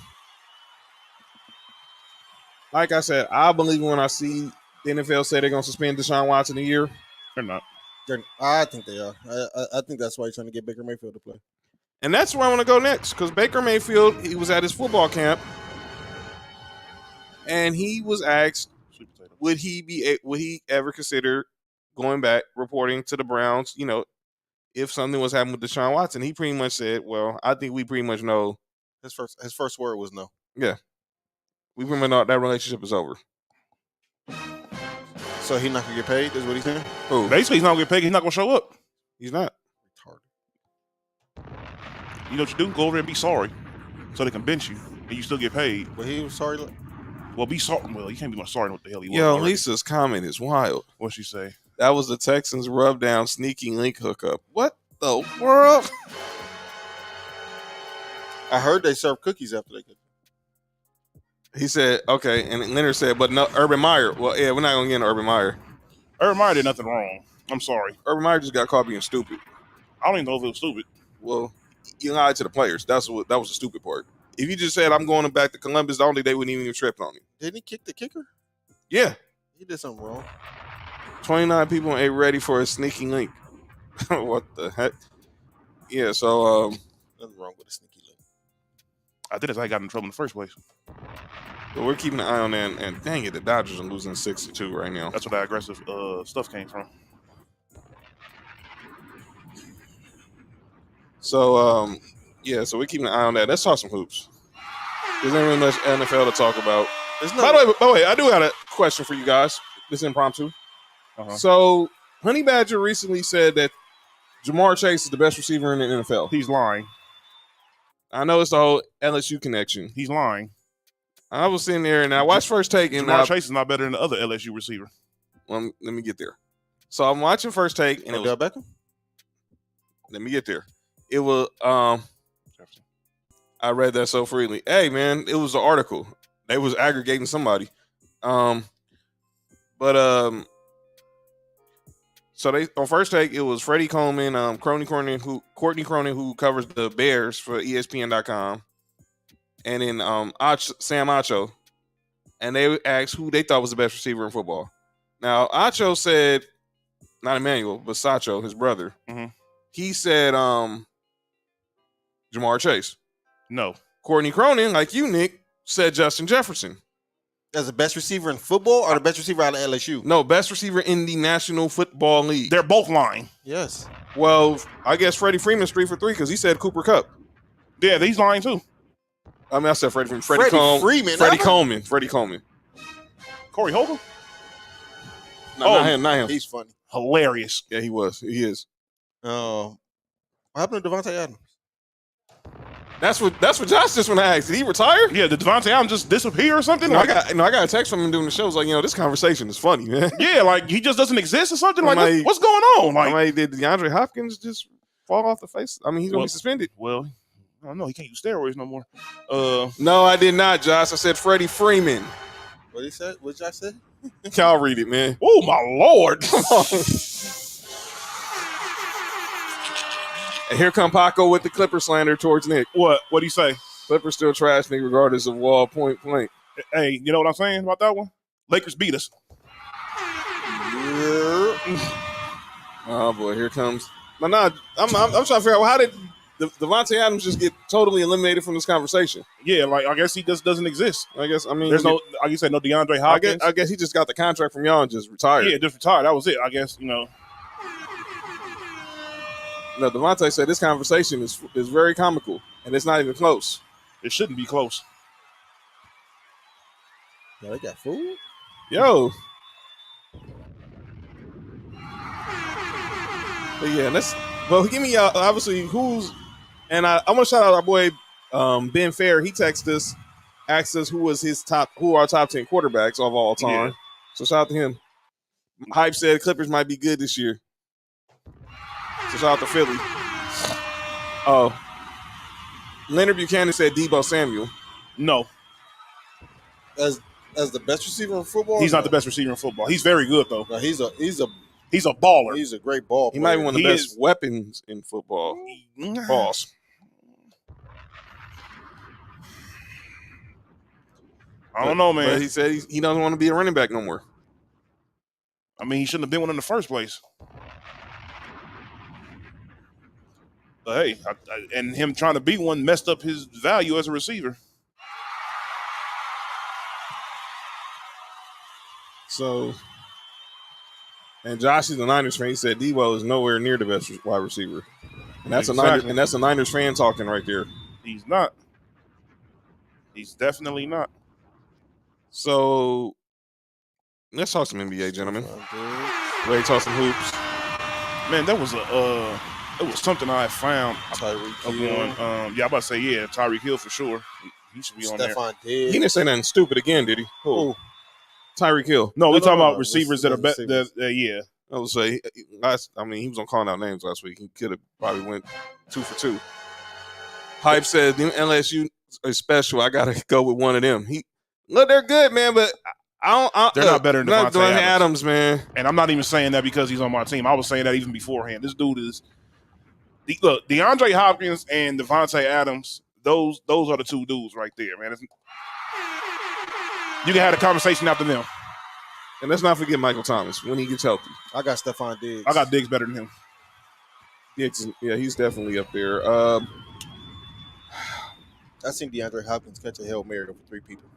like I said, I believe when I see the NFL say they're gonna suspend Deshaun Watson a year. They're not. I think they are. I think that's why he's trying to get Baker Mayfield to play. And that's where I want to go next, because Baker Mayfield, he was at his football camp, and he was asked, would he ever consider going back reporting to the Browns? You know, if something was happening with Deshaun Watson, he pretty much said, "Well, I think we pretty much know." His first word was no. Yeah, we pretty much know that relationship is over. So he's not gonna get paid. Is what he's saying. Who? Basically, he's not gonna get paid. He's not gonna show up. He's not. You know what you do? Go over there and be sorry, so they can bench you, and you still get paid. But he was sorry. Well, be sorry. Well, you can't be much sorry what the hell he was. Yo, already. Lisa's comment is wild. What'd she say? That was the Texans rub down sneaky link hookup. What the world? I heard they serve cookies after they cook. He said, okay, and Leonard said, but no, Urban Meyer. Well, yeah, we're not gonna get into Urban Meyer. Urban Meyer did nothing wrong. I'm sorry. Urban Meyer just got caught being stupid. I don't even know if it was stupid. Well, you lied to the players. That was the stupid part. If you just said I'm going back to Columbus, I don't think they wouldn't even trip on you. Didn't he kick the kicker? Yeah. He did something wrong. 29 people ain't ready for a sneaky link. What the heck? Yeah, so Nothing wrong with a sneaky link. I think that's how he got in trouble in the first place. but we're keeping an eye on that, and dang it, the Dodgers are losing 6-2 right now. That's where that aggressive stuff came from. So yeah, so we're keeping an eye on that. Let's talk some hoops. There's not really much NFL to talk about. By the way, I do got a question for you guys. This impromptu. Uh-huh. So, Honey Badger recently said that Jamar Chase is the best receiver in the NFL. He's lying. I know it's the whole LSU connection. He's lying. I was sitting there and I watched First Take. And Jamar Chase is not better than the other LSU receiver. Well, let me get there. So I'm watching First Take and Odell Beckham? Let me get there. It was I read that so freely. Hey man, it was an article They was aggregating somebody. So they on First Take it was Freddie Coleman, Courtney Cronin, who covers the Bears for ESPN.com, and then Sam Acho, and they asked who they thought was the best receiver in football. Now Acho said, not Emmanuel, but Sacho, his brother. Mm-hmm. He said Jamar Chase. No. Courtney Cronin, like you, Nick, said Justin Jefferson. As the best receiver in football or the best receiver out of LSU? No, best receiver in the National Football League. They're both lying. Yes. Well, I guess Freddie Freeman's 3 for 3 because he said Cooper Kupp. Yeah, he's lying too. I mean, I said Freddie Freeman. Freddie Coleman. Corey Holcomb? No, not him. He's funny. Hilarious. Yeah, he was. He is. What happened to Devontae Adams? That's what Josh just when I asked. Did he retire? Yeah, did Devontae Adams just disappear or something? I got a text from him doing the show. It's like, this conversation is funny, man. Yeah, like he just doesn't exist or something. Like, what's going on? Like, did DeAndre Hopkins just fall off the face? I mean, he's gonna be suspended. Well, I don't know. He can't use steroids no more. No, I did not, Josh. I said Freddie Freeman. What he said? What Josh said? Y'all read it, man. Oh my Lord! Come on. And here come Paco with the Clipper slander towards Nick. What'd he say? Clippers still trash Nick regardless of wall point blank. Hey, you know what I'm saying about that one? Lakers beat us. Oh boy, here comes. I'm trying to figure out how did Devontae Adams just get totally eliminated from this conversation? Yeah, like I guess he just doesn't exist. There's no, like you said, no DeAndre Hopkins. I guess he just got the contract from y'all and just retired. Yeah, just retired. That was it. I guess No, Devontae said this conversation is very comical and it's not even close. It shouldn't be close. Yeah, they got food. Yo. But yeah, give me y'all obviously and I want to shout out our boy Ben Fair. He texted us, asked us who are our top 10 quarterbacks of all time. Yeah. So shout out to him. Hype said Clippers might be good this year. So shout out to Philly. Oh. Leonard Buchanan said Deebo Samuel. No. As the best receiver in football? He's not the best receiver in football. He's very good though. No, he's a baller. He's a great ball player. He might be one of the best weapons in football. Balls. I don't know, man. But he said he doesn't want to be a running back no more. I mean, he shouldn't have been one in the first place. But hey, and him trying to be one messed up his value as a receiver. So, and Josh is a Niners fan. He said Deebo is nowhere near the best wide receiver, and that's a Niners fan talking right there. He's not. He's definitely not. So, let's talk some NBA, gentlemen. Ready to talk some hoops? Man, that was something I found. Tyreek Hill. I'm about to say, yeah, Tyreek Hill for sure. He should be on there. He didn't say nothing stupid again, did he? Who? Tyreek Hill. No, we're talking about receivers that are better. Yeah. I would say, he was on calling out names last week. He could have probably went 2 for 2. Hype said LSU is special. I gotta go with one of them. They're good, man, but they're not better than Devontae Adams, man. And I'm not even saying that because he's on my team. I was saying that even beforehand. This dude is look, DeAndre Hopkins and Devontae Adams. Those are the two dudes right there, man. You can have a conversation after them. And let's not forget Michael Thomas when he gets healthy. I got Stephon Diggs. I got Diggs better than him. Diggs, yeah, he's definitely up there. I seen DeAndre Hopkins catch a Hail Mary over 3 people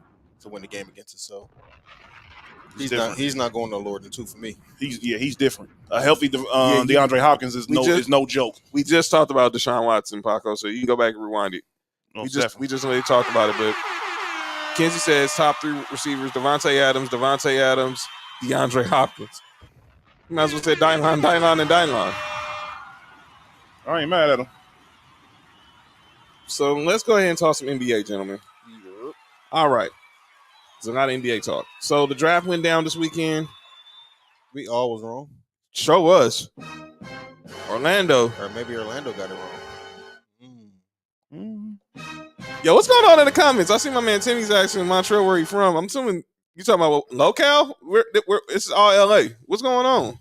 to win the game against us. So he's not going no lower than 2 for me. He's different. A healthy DeAndre Hopkins is no joke. We just talked about Deshaun Watson, Paco, so you can go back and rewind it. We just already talked about it, but Kenzie says top 3 receivers: Devontae Adams, DeAndre Hopkins. You might as well say Dylan. I ain't mad at him. So let's go ahead and talk some NBA, gentlemen. Yep. All right. So not NBA talk. So the draft went down this weekend. We all was wrong. Sure was. Orlando. Or maybe Orlando got it wrong. Yo, what's going on in the comments? I see my man Timmy's asking Montreal where he from. I'm assuming you talking about locale? Where it's all LA. What's going on?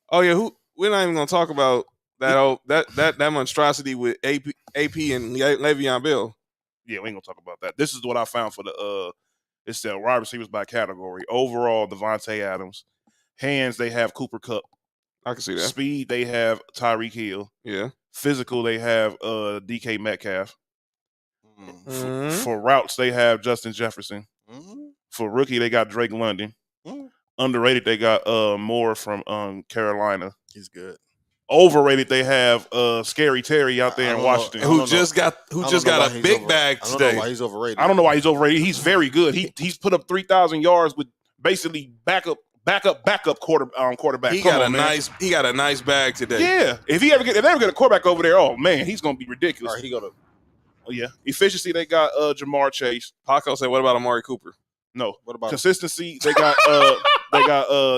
Oh yeah, we're not even gonna talk about that monstrosity with AP and Le'Veon Bell. Yeah, we ain't gonna talk about that. This is what I found for the it said wide receivers by category. Overall, Devontae Adams. Hands, they have Cooper Kupp. I can see that. Speed, they have Tyreek Hill. Yeah. Physical, they have DK Metcalf. Mm-hmm. For routes, they have Justin Jefferson. Mm-hmm. For rookie, they got Drake London. Mm-hmm. Underrated, they got Moore from Carolina. He's good. Overrated, they have Scary Terry out there in Washington. Who just got a big bag today. I don't know why he's overrated. I don't know why he's overrated. He's very good. He's put up 3,000 yards with basically backup quarterback. He got a nice bag today. Yeah. If they ever get a quarterback over there, oh man, he's gonna be ridiculous. All right, he go to. Oh yeah. Efficiency, they got Jamar Chase. Paco said, what about Amari Cooper? No. What about consistency? They got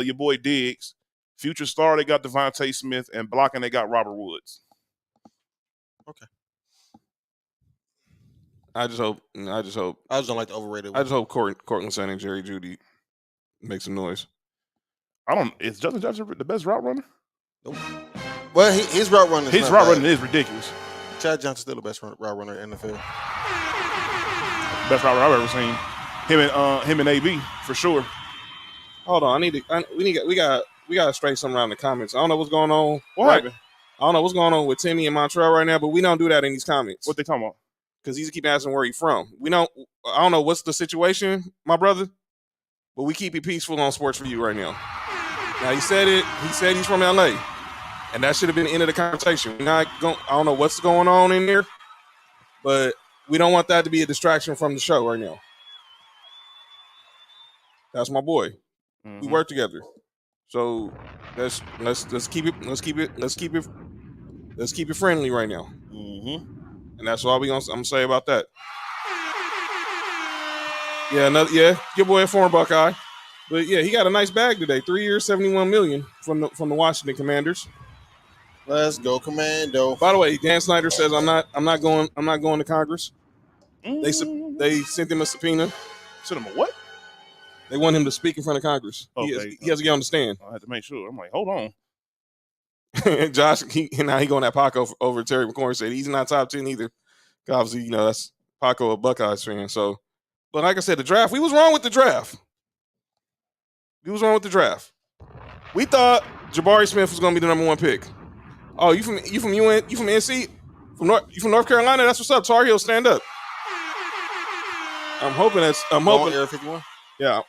your boy Diggs. Future star, they got Devontae Smith, and blocking they got Robert Woods. Okay. I just hope. I just don't like the overrated one. I just hope Cortland Sutton and Jerry Jeudy make some noise. Is Justin Jefferson the best route runner? Nope. Well, his route running. His route running is ridiculous. Chad Johnson's still the best route runner in the NFL. Best route runner I've ever seen. Him and AB for sure. Hold on, we got to straighten something around the comments. I don't know what's going on. What happened? I don't know what's going on with Timmy and Montreal right now, but we don't do that in these comments. What they talking about? Because he's keep asking where he from. I don't know what's the situation, my brother, but we keep it peaceful on Sports for You right now. Now he said he's from LA, and that should have been the end of the conversation. I don't know what's going on in there, but we don't want that to be a distraction from the show right now. That's my boy. Mm-hmm. We work together. So let's keep it friendly right now. Mm-hmm. And that's all I'm gonna say about that. Your boy a former Buckeye, but yeah, he got a nice bag today. 3 years, $71 million from the Washington Commanders. Let's go, Commando. By the way, Dan Snyder says I'm not going to Congress. They sent him a subpoena. Sent him a what? They want him to speak in front of Congress. Okay. He has to get on the stand. I had to make sure. I'm like, hold on. Josh, now he going at Paco over Terry McLaurin, said he's not top 10 either. Obviously, that's Paco, a Buckeyes fan. So, but like I said, the draft, we was wrong with the draft. We thought Jabari Smith was going to be the number one pick. Oh, you from NC? You from North Carolina? That's what's up. Tar Heels, stand up. I'm hoping. Air 51. Yeah,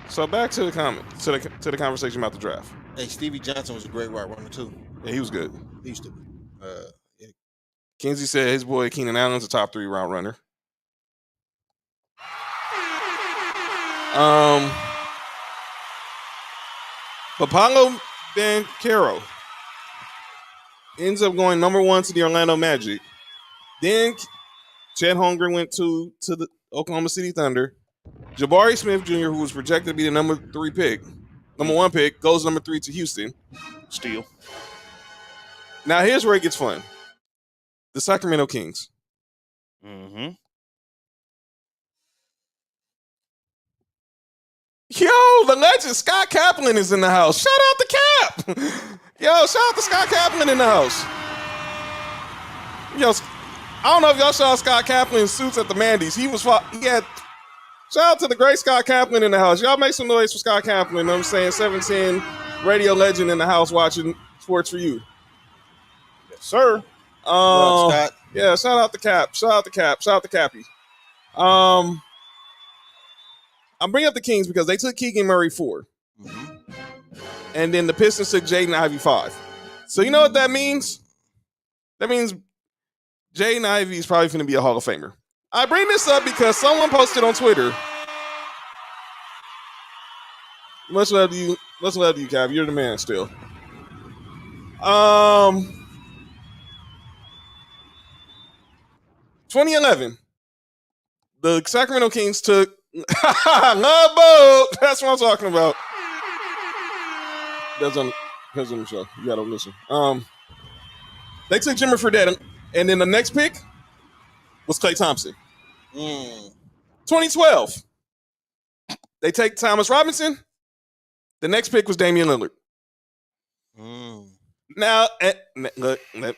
So back to the the conversation about the draft. Hey, Stevie Johnson was a great wide runner too. Yeah, he was good. He used to be. Yeah. Kinsey said his boy Keenan Allen's a top 3 route runner. But Paolo Banchero ends up going number 1 to the Orlando Magic. Then Chet Holmgren went to the Oklahoma City Thunder. Jabari Smith Jr., who was projected to be the number 1 pick, goes number 3 to Houston. Steal. Now here's where it gets fun. The Sacramento Kings. Mm-hmm. Yo, the legend Scott Kaplan is in the house. Shout out to Cap. Yo, shout out to Scott Kaplan in the house. Yo, I don't know if y'all saw Scott Kaplan's suits at the Mandy's. Shout out to the great Scott Kaplan in the house. Y'all make some noise for Scott Kaplan. You know what I'm saying? 710 radio legend in the house watching Sports for You. Yes, sir. Scott. Yeah, shout out to Cap. Shout out to Cappy. I'm bringing up the Kings because they took Keegan Murray 4. Mm-hmm. And then the Pistons took Jaden Ivey 5. So you know what that means? That means Jaden Ivey is probably going to be a Hall of Famer. I bring this up because someone posted on Twitter. Much love to you, Cav. You're the man still. 2011. The Sacramento Kings took Love Boat. That's what I'm talking about. That's on the show. You gotta listen. They took Jimmy Fredette, and then the next pick was Klay Thompson. 2012. They take Thomas Robinson. The next pick was Damian Lillard. Now, look, and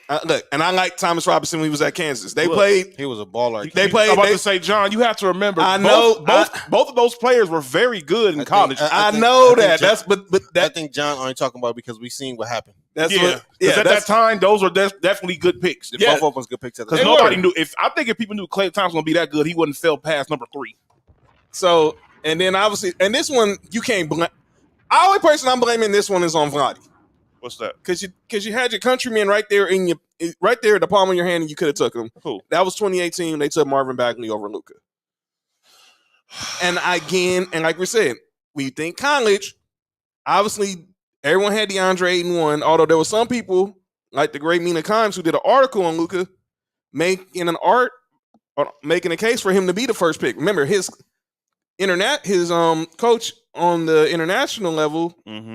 I like Thomas Robinson when he was at Kansas. They played. He was a baller. They played. I'm about to say, John, you have to remember. I know both of those players were very good in college. I know that. I think John only talking about because we seen what happened. At that time, those were definitely good picks. Both of us good picks at the because time. nobody knew. If people knew Klay Thompson was gonna be that good, he wouldn't fell past number 3. So, and then obviously, and this one you can't blame. The only person I'm blaming this one is on Vlade. What's that? Because you had your countryman right there in your right there at the palm of your hand, and you could have took him. Who? That was 2018. They took Marvin Bagley over Luka. And again, and like we said, we think college. Obviously, everyone had DeAndre Ayton one. Although there were some people like the great Mina Kimes who did an article on Luka, making a case for him to be the first pick. Remember his coach on the international level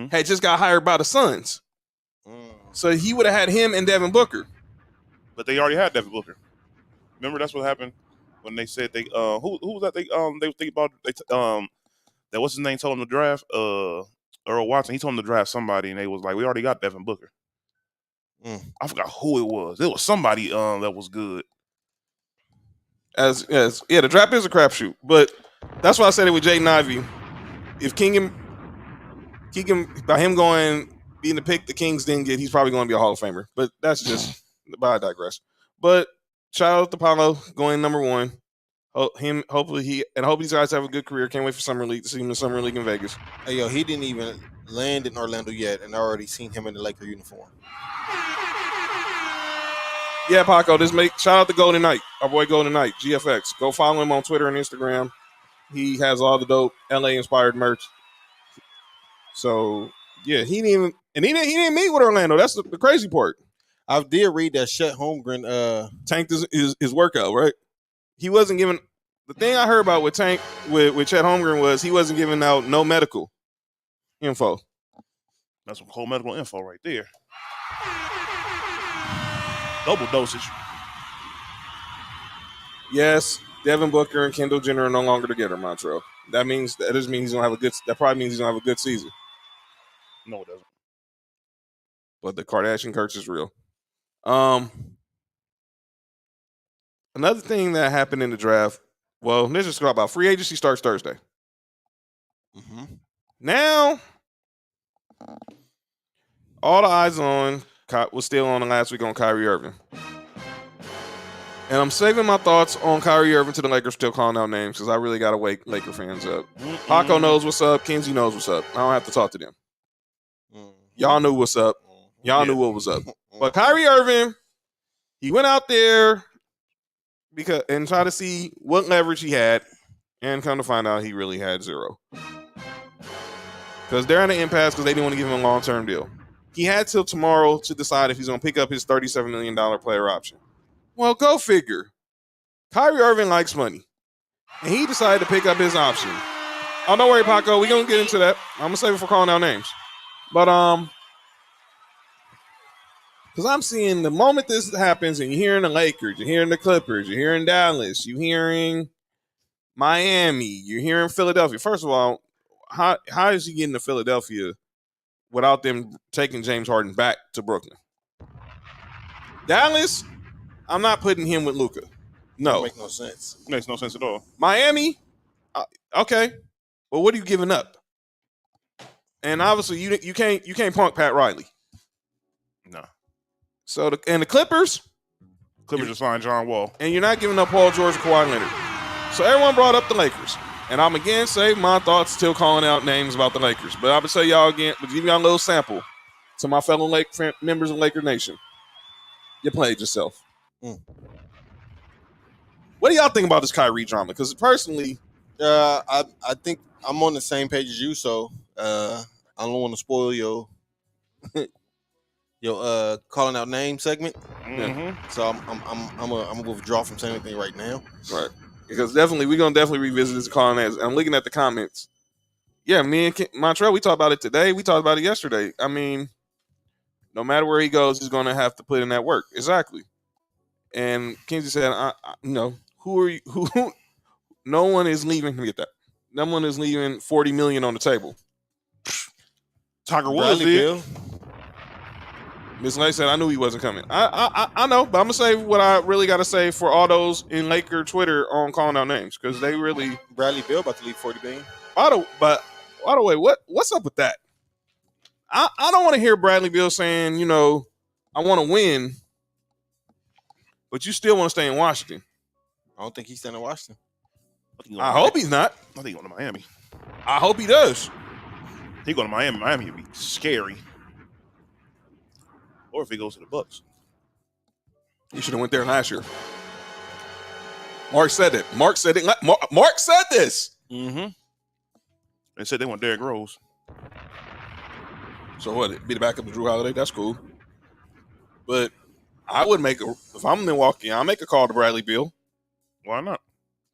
had just got hired by the Suns. So he would have had him and Devin Booker. But they already had Devin Booker. Remember that's what happened when they said they who was that they were thinking about that what's his name told him to draft Earl Watson. He told him to draft somebody and they was like, we already got Devin Booker. I forgot who it was. It was somebody that was good. The draft is a crapshoot, but that's why I said it with Jaden Ivey. If Keegan by him being the pick the Kings didn't get, he's probably going to be a Hall of Famer. But that's just, but I digress. But shout out to Paolo going number 1. Hopefully these guys have a good career. Can't wait for Summer League to see him in Summer League in Vegas. Hey, yo, he didn't even land in Orlando yet, and I already seen him in the Laker uniform. Yeah, Paco, shout out to Golden Knight, our boy Golden Knight, GFX. Go follow him on Twitter and Instagram. He has all the dope LA-inspired merch. So, yeah, he didn't meet with Orlando. That's the crazy part. I did read that Chet Holmgren tanked his workout, right? He wasn't giving – the thing I heard about with Chet Holmgren was he wasn't giving out no medical info. That's some cold medical info right there. Double dosage. Yes, Devin Booker and Kendall Jenner are no longer together, Montrell. That doesn't mean he's gonna have a good. That probably means he's gonna have a good season. No, it doesn't. But the Kardashian curse is real. Another thing that happened in the draft. Well, let's just talk about free agency starts Thursday. Now, all the eyes was still on the last week on Kyrie Irving. And I'm saving my thoughts on Kyrie Irving to the Lakers still calling out names because I really got to wake Laker fans up. Paco knows what's up. Kenzie knows what's up. I don't have to talk to them. Y'all knew what's up. Y'all knew what was up. But Kyrie Irving, he went out there and tried to see what leverage he had, and come to find out he really had zero. Because they're at an impasse because they didn't want to give him a long-term deal. He had till tomorrow to decide if he's going to pick up his $37 million player option. Well, go figure. Kyrie Irving likes money. And he decided to pick up his option. Oh, don't worry, Paco. We're going to get into that. I'm going to save it for calling out names. But, because I'm seeing the moment this happens and you're hearing the Lakers, you're hearing the Clippers, you're hearing Dallas, you're hearing Miami, you're hearing Philadelphia. First of all, how is he getting to Philadelphia without them taking James Harden back to Brooklyn? Dallas, I'm not putting him with Luka. No. Makes no sense. Makes no sense at all. Miami, okay. Well, what are you giving up? And obviously, you can't punk Pat Riley. No. So the Clippers just signed John Wall, and you're not giving up Paul George or Kawhi Leonard. So everyone brought up the Lakers, and I'm again saving my thoughts, still calling out names about the Lakers. But I'm gonna tell y'all again, but give y'all a little sample to my fellow members of Laker Nation. You played yourself. What do y'all think about this Kyrie drama? Because personally, I think I'm on the same page as you. So I don't want to spoil your calling out name segment. Mm-hmm. So I'm gonna withdraw from saying anything right now. Right. Because we're gonna definitely revisit this calling as I'm looking at the comments. Yeah, me and Montreal, we talked about it today. We talked about it yesterday. I mean, no matter where he goes, he's gonna have to put in that work. Exactly. And Kenzie said, who are you? Who? No one is leaving. Let me get that. No one is leaving $40 million on the table. Tiger Woods Bradley did. Beal. Miss Lay said, I knew he wasn't coming. I know, but I'm gonna say what I really got to say for all those in Laker Twitter on calling out names because they really. Bradley Beal about to leave $40 billion. But by the way, what's up with that? I don't want to hear Bradley Beal saying, I want to win, but you still want to stay in Washington. I don't think he's staying in Washington. I hope he's not. I think going to Miami. I hope he does. He going to Miami. Miami would be scary. Or if he goes to the Bucks. He should have went there last year. Mark said it. Mark said it. Mark said this. Mm-hmm. They said they want Derrick Rose. So what? Be the backup of Drew Holiday? That's cool. But I would if I'm in Milwaukee, I'll make a call to Bradley Beal. Why not?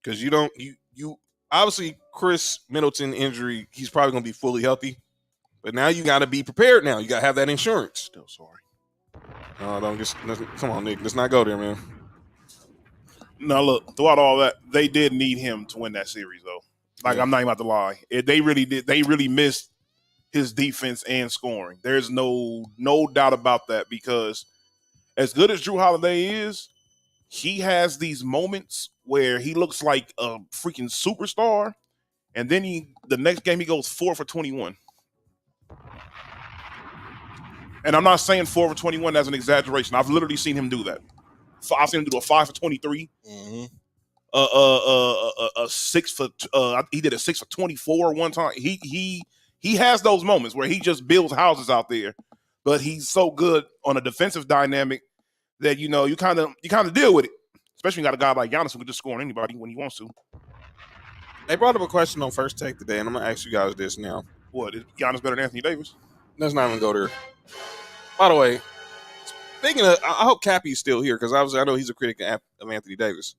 Because you obviously Chris Middleton injury, he's probably going to be fully healthy. But now you got to be prepared now. You got to have that insurance. Still sorry. Come on, Nick. Let's not go there, man. Now, look, throughout all that, they did need him to win that series, though. Like, yeah. I'm not even about to lie. They really did. They really missed his defense and scoring. There's no doubt about that because as good as Drew Holiday is, he has these moments where he looks like a freaking superstar, and then the next game he goes 4 for 21. And I'm not saying 4 for 21 as an exaggeration. I've literally seen him do that. I've seen him do a 5 for 23. Mm-hmm. A 6 for he did a 6 for 24 one time. He has those moments where he just builds houses out there, but he's so good on a defensive dynamic that you kind of deal with it. Especially when you got a guy like Giannis who can just score on anybody when he wants to. They brought up a question on First Take today, and I'm gonna ask you guys this now. What, is Giannis better than Anthony Davis? Let's not even go there. By the way, speaking of, I hope Cappy's still here because obviously I know he's a critic of Anthony Davis.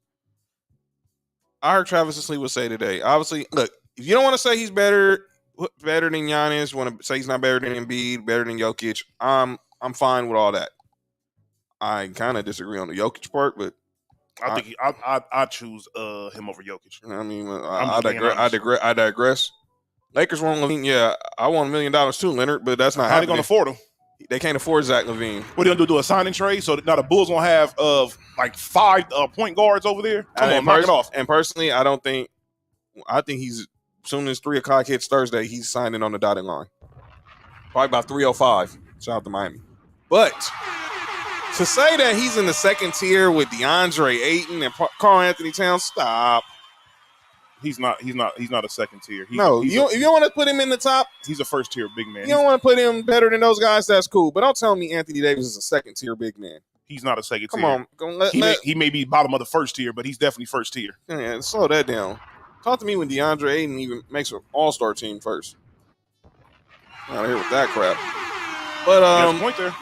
I heard Travis Sleeve would say today. Obviously, look, if you don't want to say he's better than Giannis, want to say he's not better than Embiid, better than Jokic, I'm fine with all that. I kind of disagree on the Jokic part, but I think I choose him over Jokic. I mean, I digress. Lakers want LaVine. Yeah, I want $1 million too, Leonard, but that's not happening. How they going to afford him? They can't afford Zach LaVine. What are they going to do a signing trade? So now the Bulls won't have like 5 point guards over there? Come on, knock it off. And personally, I think he's, as soon as 3 o'clock hits Thursday, he's signing on the dotted line. Probably about 3:05. Shout out to Miami. But to say that he's in the second tier with DeAndre Ayton and Karl Anthony Towns, stop. He's not a second tier. If you don't want to put him in the top, he's a first tier big man. You don't want to put him better than those guys, that's cool. But don't tell me Anthony Davis is a second tier big man. He's not a second tier. Come on. He may be bottom of the first tier, but he's definitely first tier. Yeah, slow that down. Talk to me when DeAndre Ayton even makes an all-star team first. Out of here with that crap. But point there.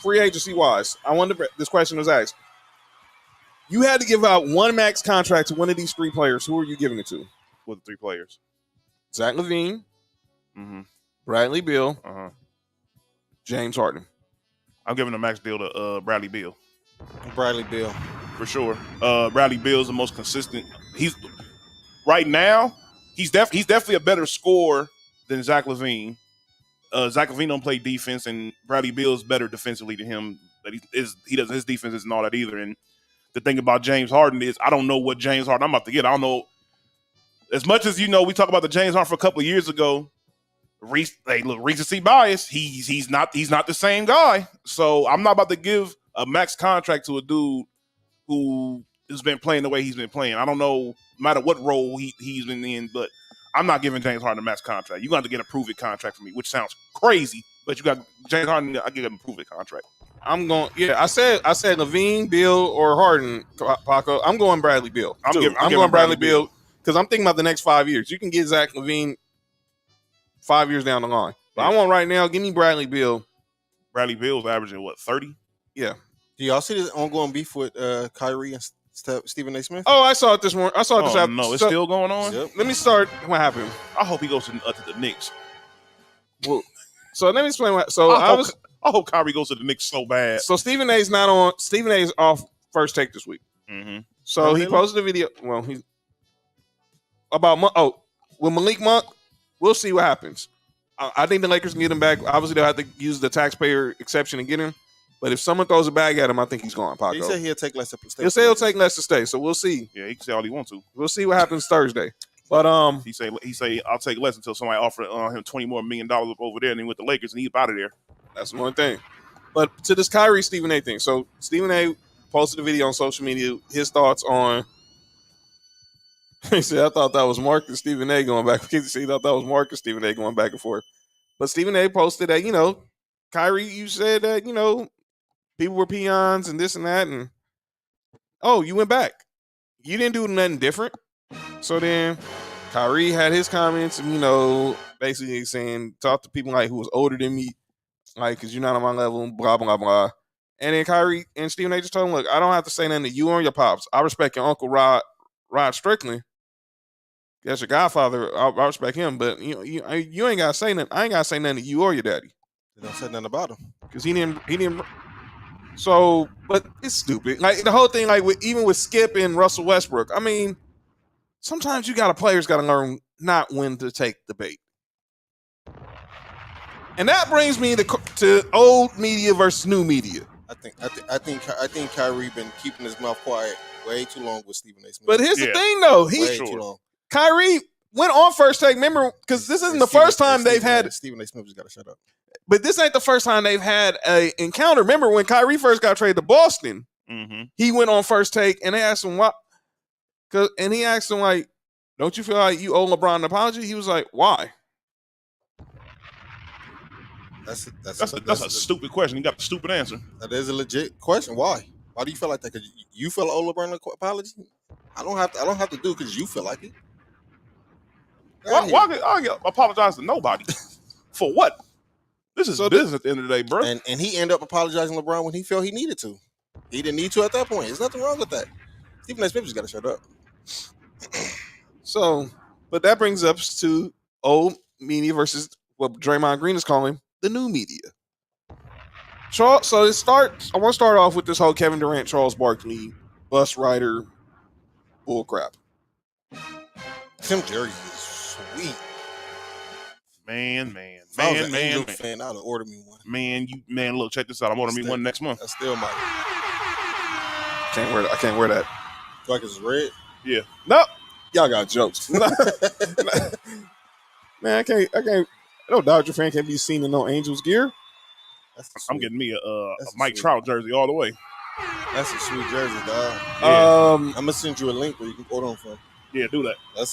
Free agency wise, this question was asked. You had to give out one max contract to one of these 3 players. Who are you giving it to? With the 3 players? Zach LaVine, Bradley Beal, James Harden. I'm giving a max deal to Bradley Beal. Bradley Beal. For sure. Bradley Beal is the most consistent. Right now, he's definitely a better scorer than Zach LaVine. Zach LaVine don't play defense, and Bradley Beal is better defensively than him. But his defense isn't all that either. And the thing about James Harden is I don't know what James Harden I'm about to get. I don't know. As much as we talk about the James Harden for a couple of years ago, recency bias, he's not the same guy. So I'm not about to give a max contract to a dude who has been playing the way he's been playing. I don't know, no matter what role he's been in, but I'm not giving James Harden a max contract. You're going to have to get a prove-it contract for me, which sounds crazy, but you got James Harden, I give him a prove-it contract. I said LaVine, Beal, or Harden, Paco. I'm going Bradley Beal. I'm going Bradley Beal because I'm thinking about the next 5 years. You can get Zach LaVine 5 years down the line. But I want right now, give me Bradley Beal. Bradley Beal's averaging, 30? Yeah. Do y'all see this ongoing beef with Kyrie and Stephen A. Smith. Oh, I saw it this morning. I saw it this Oh, afternoon. no, it's So, still going on? Yep. let me start. What happened? I hope he goes to the Knicks. Well, so let me explain what. So I hope Kyrie goes to the Knicks so bad. So Stephen A's not on. Stephen A's off first take this week. Mm-hmm. So he posted a video. Well, he about with Malik Monk. We'll see what happens. I think the Lakers can get him back. Obviously, they'll have to use the taxpayer exception and get him. But if someone throws a bag at him, I think he's gone. Paco. He said he'll take less to stay. He'll say he'll take less to stay. So we'll see. Yeah, he can say all he wants to. We'll see what happens Thursday. But he say I'll take less until somebody offer him $20 more million over there, and then with the Lakers, and he's out of there. That's one thing. But to this Kyrie Stephen A. thing. So Stephen A. posted a video on social media, his thoughts on. He said, I thought that was Mark and Stephen A. going back. He thought that was Mark and Stephen A. going back and forth. But Stephen A. posted that, Kyrie, you said that, people were peons and this and that. And, you went back. You didn't do nothing different. So then Kyrie had his comments and, basically saying, talk to people like who was older than me, like, because you're not on my level, blah, blah, blah. And then Kyrie and Stephen A. just told him, look, I don't have to say nothing to you or your pops. I respect your uncle Rod Strickland. That's your godfather. I respect him, but you ain't gotta say nothing. I ain't gotta say nothing to you or your daddy. They don't say nothing about him because he didn't. So, but it's stupid. Like the whole thing, like even with Skip and Russell Westbrook. I mean, sometimes players got to learn not when to take the bait. And that brings me to old media versus new media. I think Kyrie been keeping his mouth quiet way too long with Stephen A. Smith. But here's the thing, though, too long. Kyrie went on first take. Remember, because this isn't the first time they've had. Stephen A. Smith just got to shut up. But this ain't the first time they've had an encounter. Remember when Kyrie first got traded to Boston? Mm-hmm. He went on first take, and they asked him what. And he asked him like, "Don't you feel like you owe LeBron an apology?" He was like, "Why?" That's a stupid question. You got a stupid answer. That is a legit question. Why? Why do you feel like that? Because you feel owe LeBron an apology? I don't have to do it because you feel like it. Why I apologize to nobody? For what? This is business at the end of the day, bro. And he ended up apologizing to LeBron when he felt he needed to. He didn't need to at that point. There's nothing wrong with that. Stephen A. Smith just got to shut up. So, but that brings us to old media versus what Draymond Green is calling the new media. Charles, I want to start off with this whole Kevin Durant, Charles Barkley, bus rider, bull crap. Tim Jerry is sweet. Man. Fan, I'd order me one. Man, look, check this out. I'm ordering me one next month. I still might. I can't wear that. Like it's red? Yeah. No. Y'all got jokes. Man, I can't. No Dodger fan can't be seen in no Angels gear. I'm getting me a Mike Trout jersey all the way. That's a sweet jersey, dog. Yeah. I'm gonna send you a link where you can order them from. Yeah, do that. I'll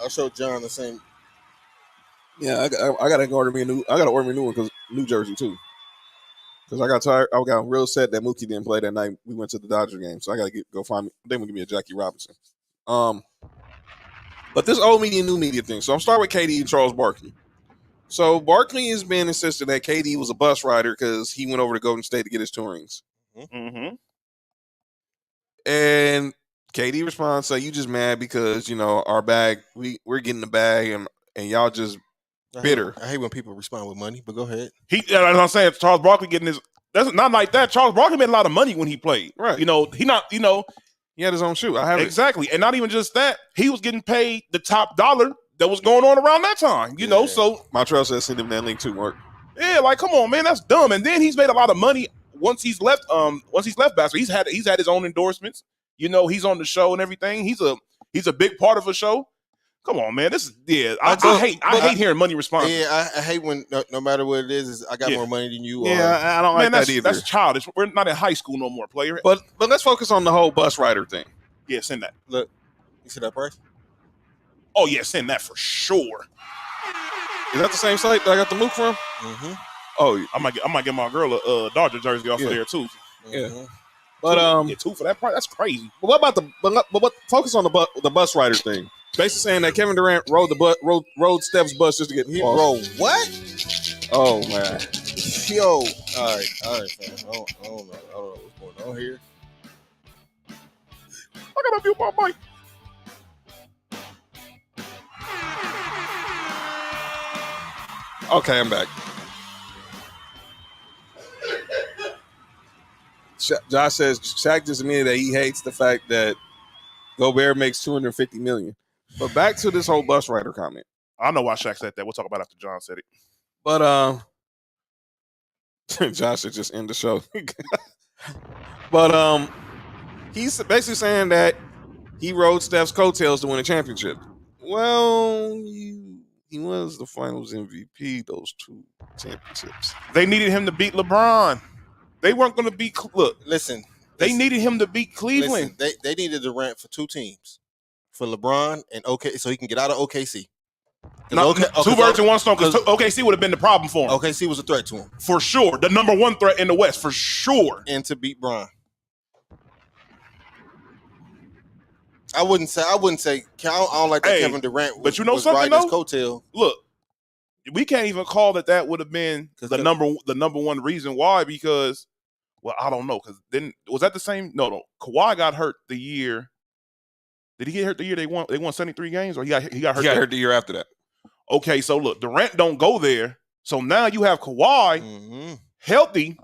show John the same. Yeah, I gotta order me a new one because New Jersey too. Because I got tired. I got real sad that Mookie didn't play that night. We went to the Dodger game, so I gotta go find me. They will give me a Jackie Robinson. But this old media, new media thing. So I'm starting with KD and Charles Barkley. So Barkley has been insisting that KD was a bus rider because he went over to Golden State to get his two rings. Mm-hmm. And KD responds, "So you just mad because our bag, we're getting the bag, and y'all just bitter." I hate when people respond with money, but go ahead. As I'm saying, Charles Barkley getting his. That's not like that. Charles Barkley made a lot of money when he played. Right. He had his own shoe. I have exactly, and not even just that. He was getting paid the top dollar that was going on around that time. So Montreal said send him that link too, Mark. Yeah, like come on, man, that's dumb. And then he's made a lot of money once he's left. Basketball, he's had his own endorsements. He's on the show and everything. He's a big part of a show. Come on, man. I hate hearing money responses. Yeah, I hate when no matter what it is I got more money than you. Yeah, I don't like that either. That's childish. We're not in high school no more, player. But let's focus on the whole bus rider thing. Yeah, send that. Look, you see that price? Oh yeah, send that for sure. Is that the same site that I got the Mook from? Mm-hmm. Oh, I might get my girl a Dodger jersey off of there too. Yeah. Mm-hmm. But get two for that price. That's crazy. But what about but focus on the bus rider thing? Basically saying that Kevin Durant rode Steph's bus just to get rode what? Oh man. Yo. All right, fam. I don't know what's going on here. I gotta mute my mic. Okay, I'm back. Josh says Shaq just admitted that he hates the fact that Gobert makes $250 million. But back to this whole bus rider comment. I know why Shaq said that. We'll talk about it after John said it. But Josh should just end the show. But he's basically saying that he rode Steph's coattails to win a championship. Well, he was the Finals MVP those 2 championships. They needed him to beat LeBron. They weren't going to beat. Look, Listen, they needed him to beat Cleveland. Listen, they needed Durant for 2 teams, for LeBron and OK, so he can get out of OKC. No, 2 birds in 1 stone, because OKC would have been the problem for him. OKC was a threat to him. For sure. The number 1 threat in the West, for sure. And to beat Bron. I wouldn't say I don't like that Kevin Durant but you know was something, riding his though? coattail. Look, we can't even call that would have been the number 1 reason why, because, well, I don't know, because then was that the same? No. Kawhi got hurt the year. Did he get hurt the year they won 73 games, or he got hurt? He got hurt the year after that. Okay, so look, Durant don't go there, so now you have Kawhi healthy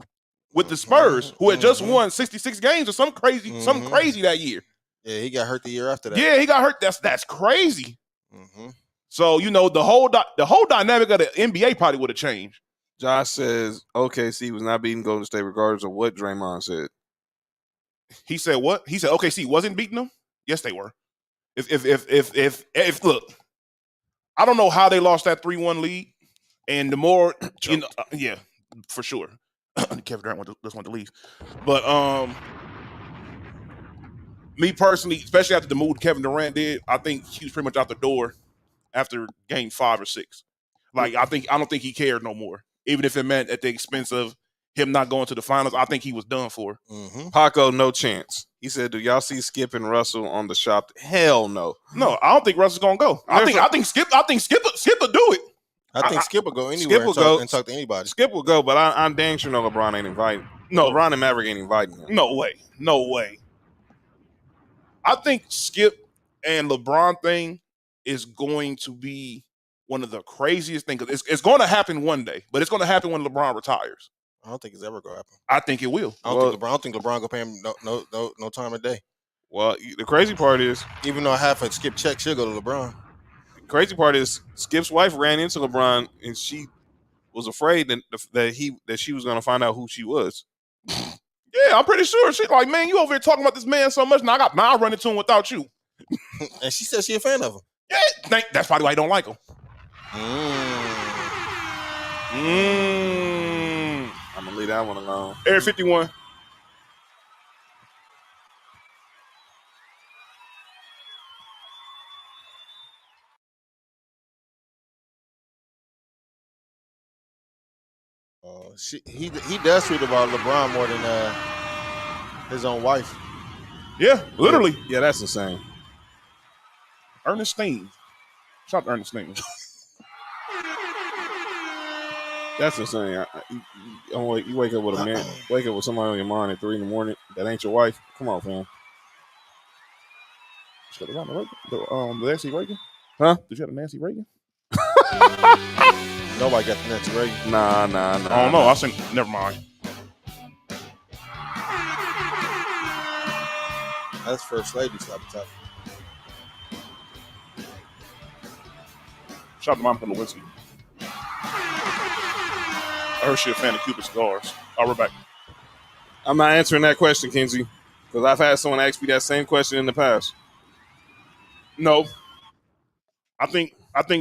with the Spurs, who had just won 66 games or something crazy that year. Yeah, he got hurt the year after that. Yeah, he got hurt. That's crazy. So the whole dynamic of the NBA probably would have changed. Josh says OKC was not beating Golden State regardless of what Draymond said. He said what? He said OKC wasn't beating them. Yes, they were. If look, I don't know how they lost that 3-1 lead, and the more yeah, for sure. Kevin Durant just wanted to leave, but me personally, especially after the move Kevin Durant did, I think he was pretty much out the door after game 5 or 6. Like I don't think he cared no more, even if it meant at the expense of him not going to the finals. I think he was done for. Paco, no chance. He said, "Do y'all see Skip and Russell on the shop?" Hell no. No, I don't think Russell's gonna go. I think Skip will do it. I think Skip will go anywhere and talk to anybody. Skip will go, but I'm dang sure no LeBron ain't inviting. No, LeBron and Maverick ain't inviting him. No way. I think Skip and LeBron thing is going to be one of the craziest things. It's going to happen one day, but it's going to happen when LeBron retires. I don't think it's ever going to happen. I think it will. I don't think LeBron going to pay him no time of day. Well, the crazy part is, even though half a Skip check should go to LeBron. The crazy part is Skip's wife ran into LeBron and she was afraid that she was going to find out who she was. Yeah, I'm pretty sure. She's like, man, you over here talking about this man so much. Now I got my running to him without you. And she said she a fan of him. Yeah, that's probably why he don't like him. I'm going to leave that one alone. Area 51. He does tweet about LeBron more than his own wife. Yeah, literally. Yeah, that's insane. Ernestine. Shout out to Ernestine. That's insane. You wake up with a man, wake up with somebody on your mind at 3 a.m. That ain't your wife. Come on, fam. The Nancy Reagan? Huh? Did you have a Nancy Reagan? Nobody got the Nancy Reagan. Nah. I don't know. I think, never mind. That's First Lady type. Shout out to Monica Lewinsky. I heard she a fan of Cuban cigars. We're back. I'm not answering that question, Kenzie, because I've had someone ask me that same question in the past. No. I think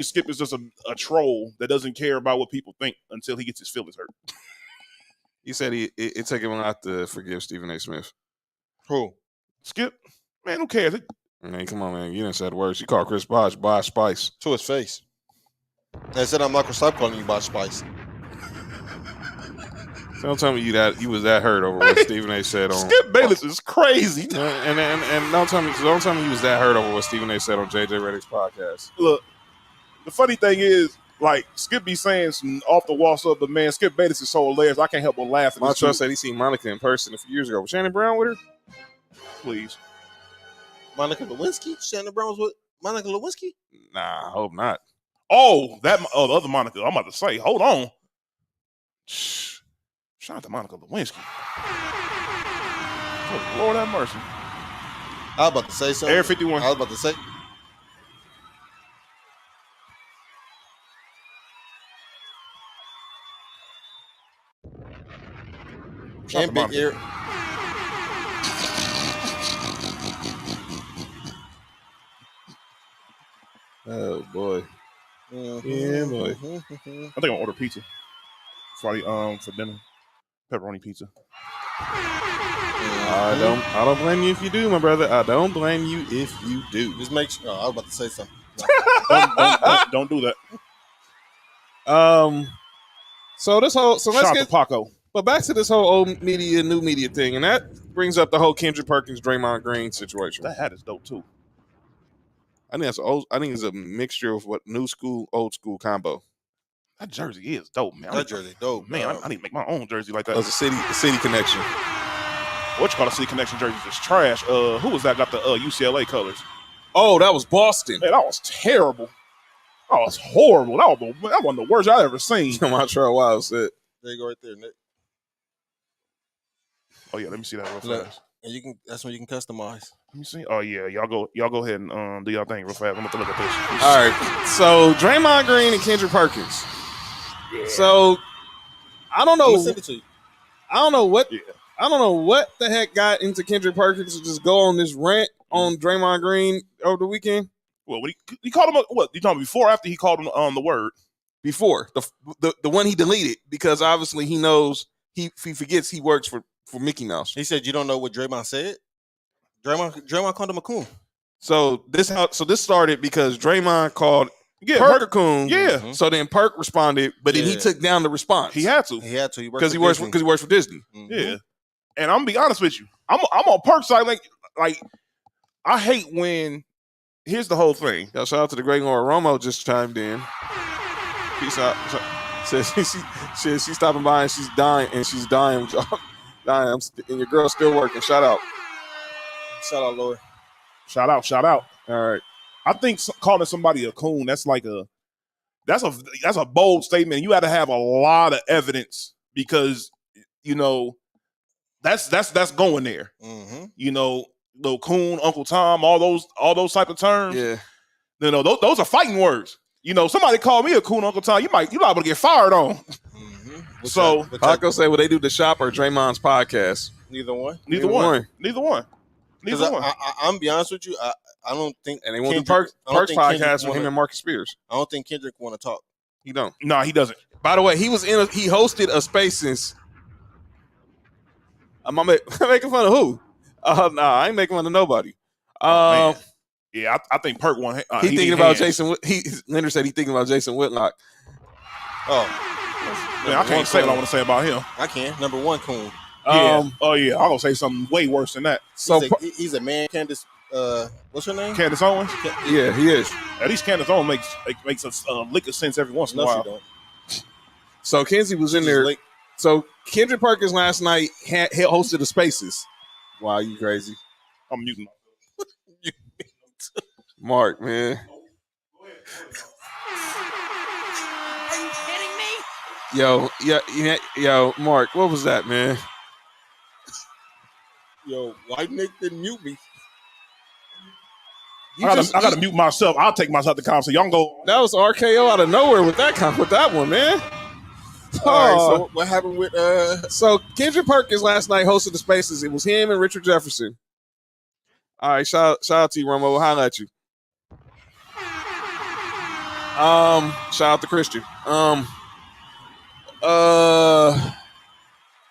Skip is just a troll that doesn't care about what people think until he gets his feelings hurt. He said it took him a lot to forgive Stephen A. Smith. Who? Skip? Man, who cares? Man, come on, man. You didn't say the words. You called Chris Bosh Spice. To his face. They said I'm not going to stop calling you Bosh Spice. So don't tell me you was that hurt over what Stephen A. said on Skip Bayless is crazy. And don't tell me you was that hurt over what Stephen A. said on JJ Redick's podcast. Look, the funny thing is, like, Skip be saying some off the wall stuff, but man, Skip Bayless is so hilarious. I can't help but laugh at My this. trust said he seen Monica in person a few years ago. Was Shannon Brown with her? Please. Monica Lewinsky? Shannon Brown was with Monica Lewinsky? Nah, I hope not. Oh, the other Monica. I'm about to say, hold on. Shh. Shout out to Monica Lewinsky. Oh, Lord have mercy. I was about to say something. Air 51. I was about to say. Shout out to And Big Monica. Air. Oh boy. Mm-hmm, Yeah, boy. mm-hmm. I think I'm gonna order pizza for dinner. Pepperoni pizza. I don't blame you if you do, my brother. I don't blame you if you do. Just make sure. Oh, I was about to say something. Don't do that. So this whole Shout let's out get to Paco. but back to this whole old media, new media thing, and that brings up the whole Kendrick Perkins, Draymond Green situation. That hat is dope too. I think it's a mixture of what new school, old school combo. That jersey is dope, man. That jersey dope. Man, I need to make my own jersey like that. That's a city connection. What you call a City Connection jerseys is trash. Who was that got the UCLA colors? Oh, that was Boston. Man, that was terrible. That was horrible. That was the worst I ever seen. Montreal Wild said. There you go, right there, Nick. Oh yeah, let me see that real Look, fast. and that's when you can customize. Let me see. Oh yeah, y'all go ahead and do y'all thing real fast. I'm gonna look at this. All right. So Draymond Green and Kendrick Perkins. Yeah. So I don't know. I'm gonna send it to you. I don't know what. Yeah. I don't know what the heck got into Kendrick Perkins to just go on this rant on Draymond Green over the weekend. Well, he called him what? You talking about before or after he called him the word? Before the one he deleted because obviously he knows he forgets he works for Mickey Mouse. He said you don't know what Draymond said. Draymond called him a coon. So this started because Draymond called Yeah, Perk a coon. Yeah. Mhm. So then Perk responded, but then he Yeah. took down the response. He had to. He had to. because he works for Disney. Mhm. Yeah. And I'm gonna be honest with you. I'm on Perk's side. Like I hate when. Here's the whole thing. Shout out to the great Laura Romo just chimed in. Peace out. Says she's stopping by and she's dying dying. And your girl's still working. Shout out, Laura. Shout out. All right. I think calling somebody a coon, that's a bold statement. You got to have a lot of evidence because that's going there. Mm-hmm. Little coon, Uncle Tom, all those type of terms. Yeah. Those are fighting words. Somebody called me a coon, Uncle Tom. You liable to get fired on. Mm-hmm. So Paco say, "Will they do the shop or Draymond's podcast?" Neither one. Neither one. I'm be honest with you. I don't think, And they want the Perks podcast with him and Marcus Spears. I don't think Kendrick want to talk. He don't. No, he doesn't. By the way, he hosted a Spaces. I'm making fun of who? No, I ain't making fun of nobody. Man. Yeah, I think Perk won. He thinking about Jason. Leonard said he thinking about Jason Whitlock. Oh, Man, I can't say what I want to say about him. I can. Number one, coon. Yeah. I'm gonna say something way worse than that. So He's a man. Candace. What's her name? Candace Owens. yeah, he is. At least Candace Owens makes a lick of sense every once in a No, she while. don't. So Kenzie was in there. So Kendrick Perkins last night hosted the Spaces. Wow, you crazy, I'm muting. Mark, man. Are you kidding me? Yo, Mark, what was that, man? Yo, why Nick didn't mute me? I gotta mute myself. I'll take myself to conversation. Y'all can go. That was RKO out of nowhere with that one, man. All right, so what happened with So Kendrick Perkins last night hosted the Spaces. It was him and Richard Jefferson. All right, shout out to you, Romo. We'll holla at you. Shout out to Christian.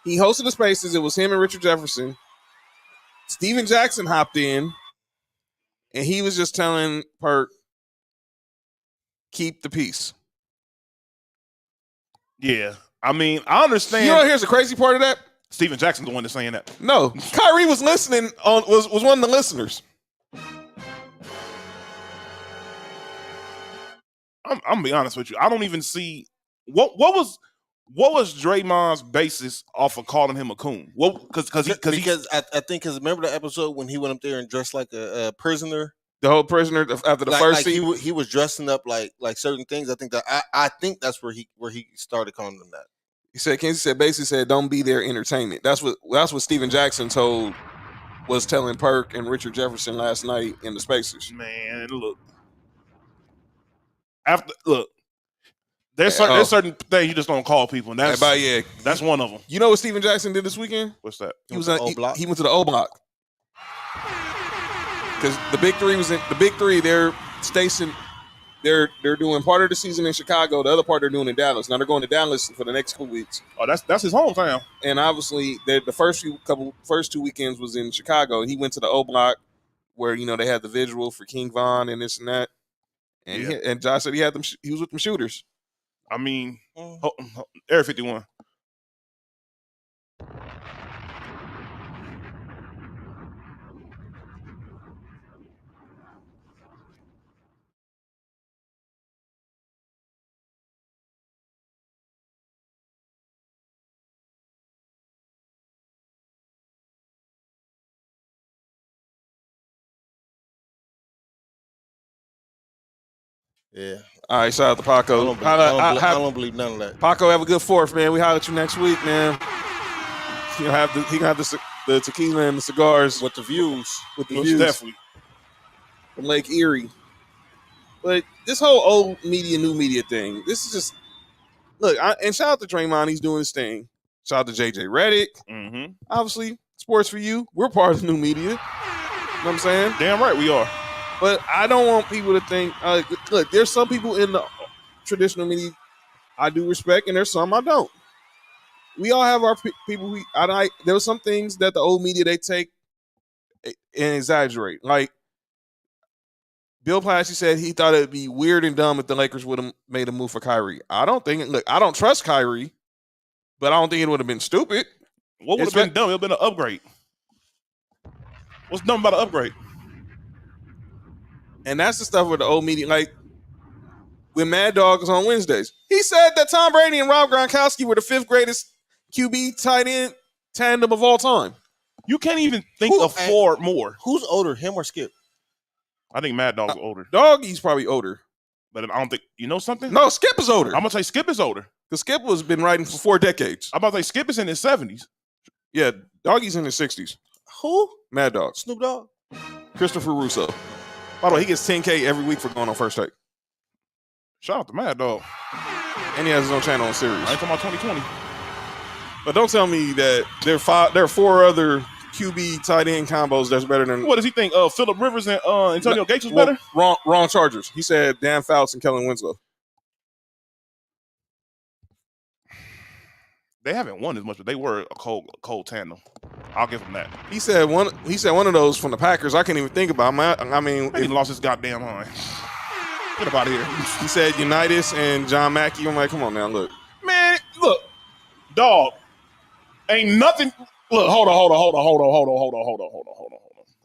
He hosted the Spaces. It was him and Richard Jefferson. Steven Jackson hopped in, and he was just telling Perk, keep the peace. Yeah, I mean, I understand. Here's the crazy part of that. Steven Jackson's the one that's saying that. No, Kyrie was listening. Was one of the listeners. I'm gonna be honest with you. I don't even see what was What was Draymond's basis off of calling him a coon? Well, because I think remember the episode when he went up there and dressed like a prisoner. The whole prisoner after the first scene, he was dressing up like certain things. I think that's where he started calling them that. He said basically said don't be their entertainment. That's what Steven Jackson was telling Perk and Richard Jefferson last night in the Spacers. Man, there's certain things you just don't call people, and that's one of them. You know what Steven Jackson did this weekend? What's that? He went to the O Block because the Big Three. They're stationed. They're doing part of the season in Chicago. The other part they're doing in Dallas. Now they're going to Dallas for the next couple weeks. Oh, that's his hometown. And obviously, the first 2 weekends was in Chicago. He went to the O Block where they had the visual for King Von and this and that. And and Josh said he had them. He was with them shooters. I mean, Air 51. Yeah. All right, shout out to Paco. I don't believe none of that. Paco, have a good fourth, man. We holler at you next week, man. He can have the tequila and the cigars with the views. Definitely. From Lake Erie. But this whole old media, new media thing, this is just and shout out to Draymond, he's doing his thing. Shout out to JJ Redick. Mm-hmm. Obviously, sports for you. We're part of the new media. You know what I'm saying? Damn right we are. But I don't want people to think, look, there's some people in the traditional media I do respect, and there's some I don't. We all have our people. There's some things that the old media, they take and exaggerate. Like, Bill Plassey said he thought it would be weird and dumb if the Lakers would have made a move for Kyrie. I don't trust Kyrie, but I don't think it would have been stupid. What would have been dumb? It would have been an upgrade. What's dumb about an upgrade? And that's the stuff with the old media. Like, when Mad Dog was on Wednesdays, he said that Tom Brady and Rob Gronkowski were the 5th greatest QB tight end tandem of all time. You can't even think of 4 more. Who's older, him or Skip? I think Mad Dog's older. Doggy's probably older. But I don't think, you know something? No, Skip is older. I'm going to say Skip is older. Because Skip has been writing for 4 decades. I'm about to say Skip is in his 70s. Yeah, Doggy's in his 60s. Who? Mad Dog. Snoop Dogg? Christopher Russo. By the way, he gets $10K every week for going on First Take. Shout out to Mad Dog. And he has his own channel on Sirius. I ain't talking about 2020. But don't tell me that there are 4 other QB tight end combos that's better than. What does he think? Phillip Rivers and Antonio Gates was better? Wrong Chargers. He said Dan Fouts and Kellen Winslow. They haven't won as much, but they were a cold tandem. I'll give him that. He said one of those from the Packers. I can't even think about. I mean, he lost his goddamn mind. Get about here. He said Unitas and John Mackey. I'm like, come on now, look, man, look, dog, ain't nothing. Look, hold on.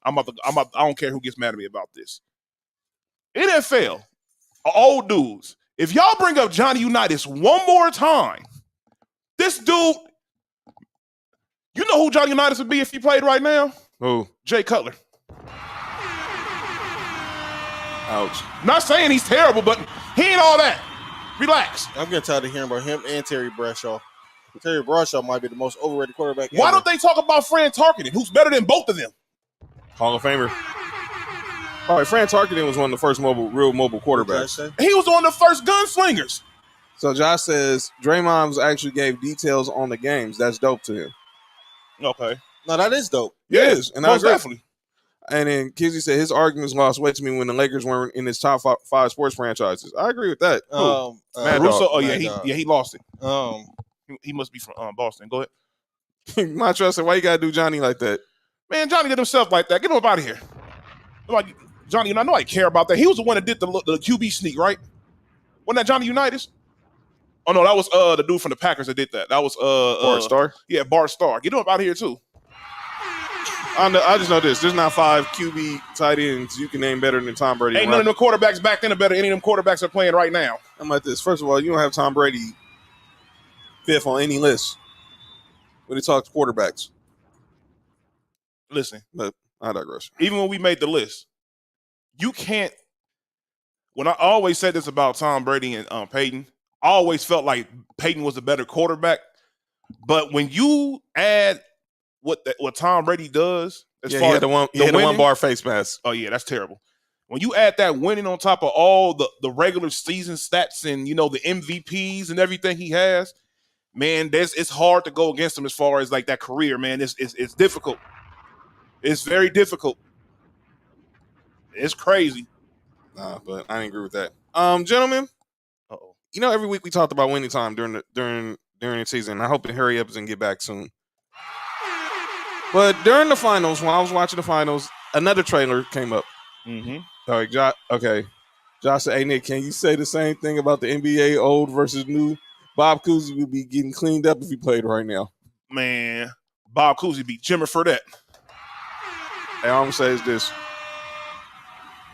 I don't care who gets mad at me about this. NFL, old dudes. If y'all bring up Johnny Unitas one more time, this dude. You know who Johnny Unitas would be if he played right now? Who? Jay Cutler. Ouch. Not saying he's terrible, but he ain't all that. Relax. I'm getting tired of hearing about him and Terry Bradshaw. Terry Bradshaw might be the most overrated quarterback Why ever. don't they talk about Fran Tarkenton, who's better than both of them? Hall of Famer. All right, Fran Tarkenton was one of the first real mobile quarterbacks. He was one of the first gunslingers. So Josh says Draymond actually gave details on the games. That's dope to him. Okay. No, that is dope. It is. And most definitely. And then Kizzy said his arguments lost weight to me when the Lakers weren't in his top 5 sports franchises. I agree with that. Russo. Oh yeah, he lost it. He must be from Boston. Go ahead. My trust said, why you gotta do Johnny like that? Man, Johnny did himself like that. Get him up out of here. Like Johnny, I know I care about that. He was the one that did the QB sneak, right? Wasn't that Johnny Unitas? Oh no, that was the dude from the Packers that did that. That was Bart Starr. Yeah, Bart Starr. Get him up out of here too. I just know this. There's not 5 QB tight ends you can name better than Tom Brady. Ain't none of them quarterbacks back then are better than any of them quarterbacks are playing right now. I'm like this. First of all, you don't have Tom Brady fifth on any list when it talks quarterbacks. Listen, But I digress. even when we made the list, you can't. When I always said this about Tom Brady and Peyton, I always felt like Peyton was a better quarterback. But when you add what Tom Brady does, as far he as had the one winning, bar face mask. oh yeah, that's terrible. When you add that winning on top of all the regular season stats and the MVPs and everything he has, man, it's hard to go against him as far as like that career, man. It's difficult. It's very difficult. It's crazy. Nah, but I didn't agree with that. Gentlemen, Uh-oh. every week we talked about winning time during the season. I hope to hurry up and get back soon. But during the finals, when I was watching the finals, another trailer came up. Mm-hmm. All right, Josh. Okay, Josh said, "Hey Nick, can you say the same thing about the NBA old versus new? Bob Cousy would be getting cleaned up if he played right now." Man, Bob Cousy beat Jimmer for that. Hey, all I'm gonna say is this: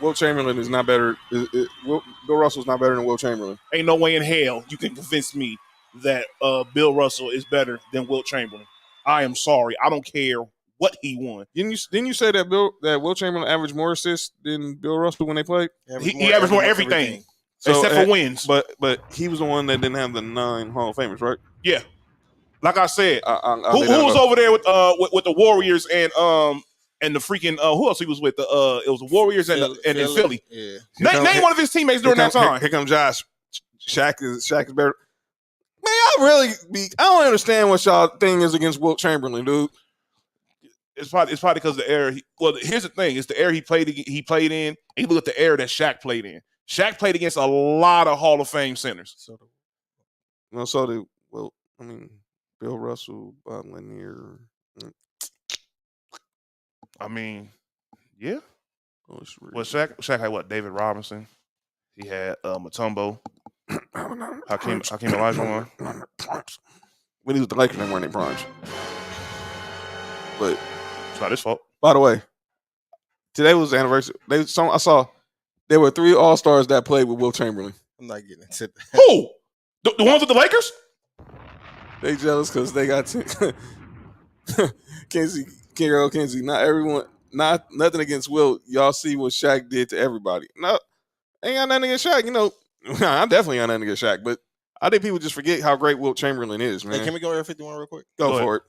Wilt Chamberlain is not better. Bill Russell's not better than Wilt Chamberlain. Ain't no way in hell you can convince me that Bill Russell is better than Wilt Chamberlain. I am sorry. I don't care what he won. Didn't you say that Wilt Chamberlain averaged more assists than Bill Russell when they played? He averaged more everything. Except for wins. But he was the one that didn't have the 9 Hall of Famers, right? Yeah. Like I said, who who was over there with the Warriors and the freaking who else he was with? It was the Warriors and Philly. Yeah. Name one of his teammates during that time. Here comes Josh. Shaq is better. Man, I don't understand what y'all thing is against Wilt Chamberlain, dude. It's probably because the era. Here's the thing: it's the era he played in. And you look at the era that Shaq played in. Shaq played against a lot of Hall of Fame centers. Bill Russell, Bob Lanier. I mean, yeah. Well, Shaq had what? David Robinson. He had Mutombo. Hakeem Olajuwon. When he was the Lakers, they weren't in primes. But it's not his fault. By the way, today was the anniversary. I saw there were 3 All-Stars that played with Wilt Chamberlain. I'm not getting into that. Who? The ones with the Lakers? They jealous because they got Kenzie. Not everyone. Nothing against Wilt. Y'all see what Shaq did to everybody. No, ain't got nothing against Shaq. I definitely got nothing against Shaq. But I think people just forget how great Wilt Chamberlain is, man. Hey, can we go Air 51 real quick? Go for it.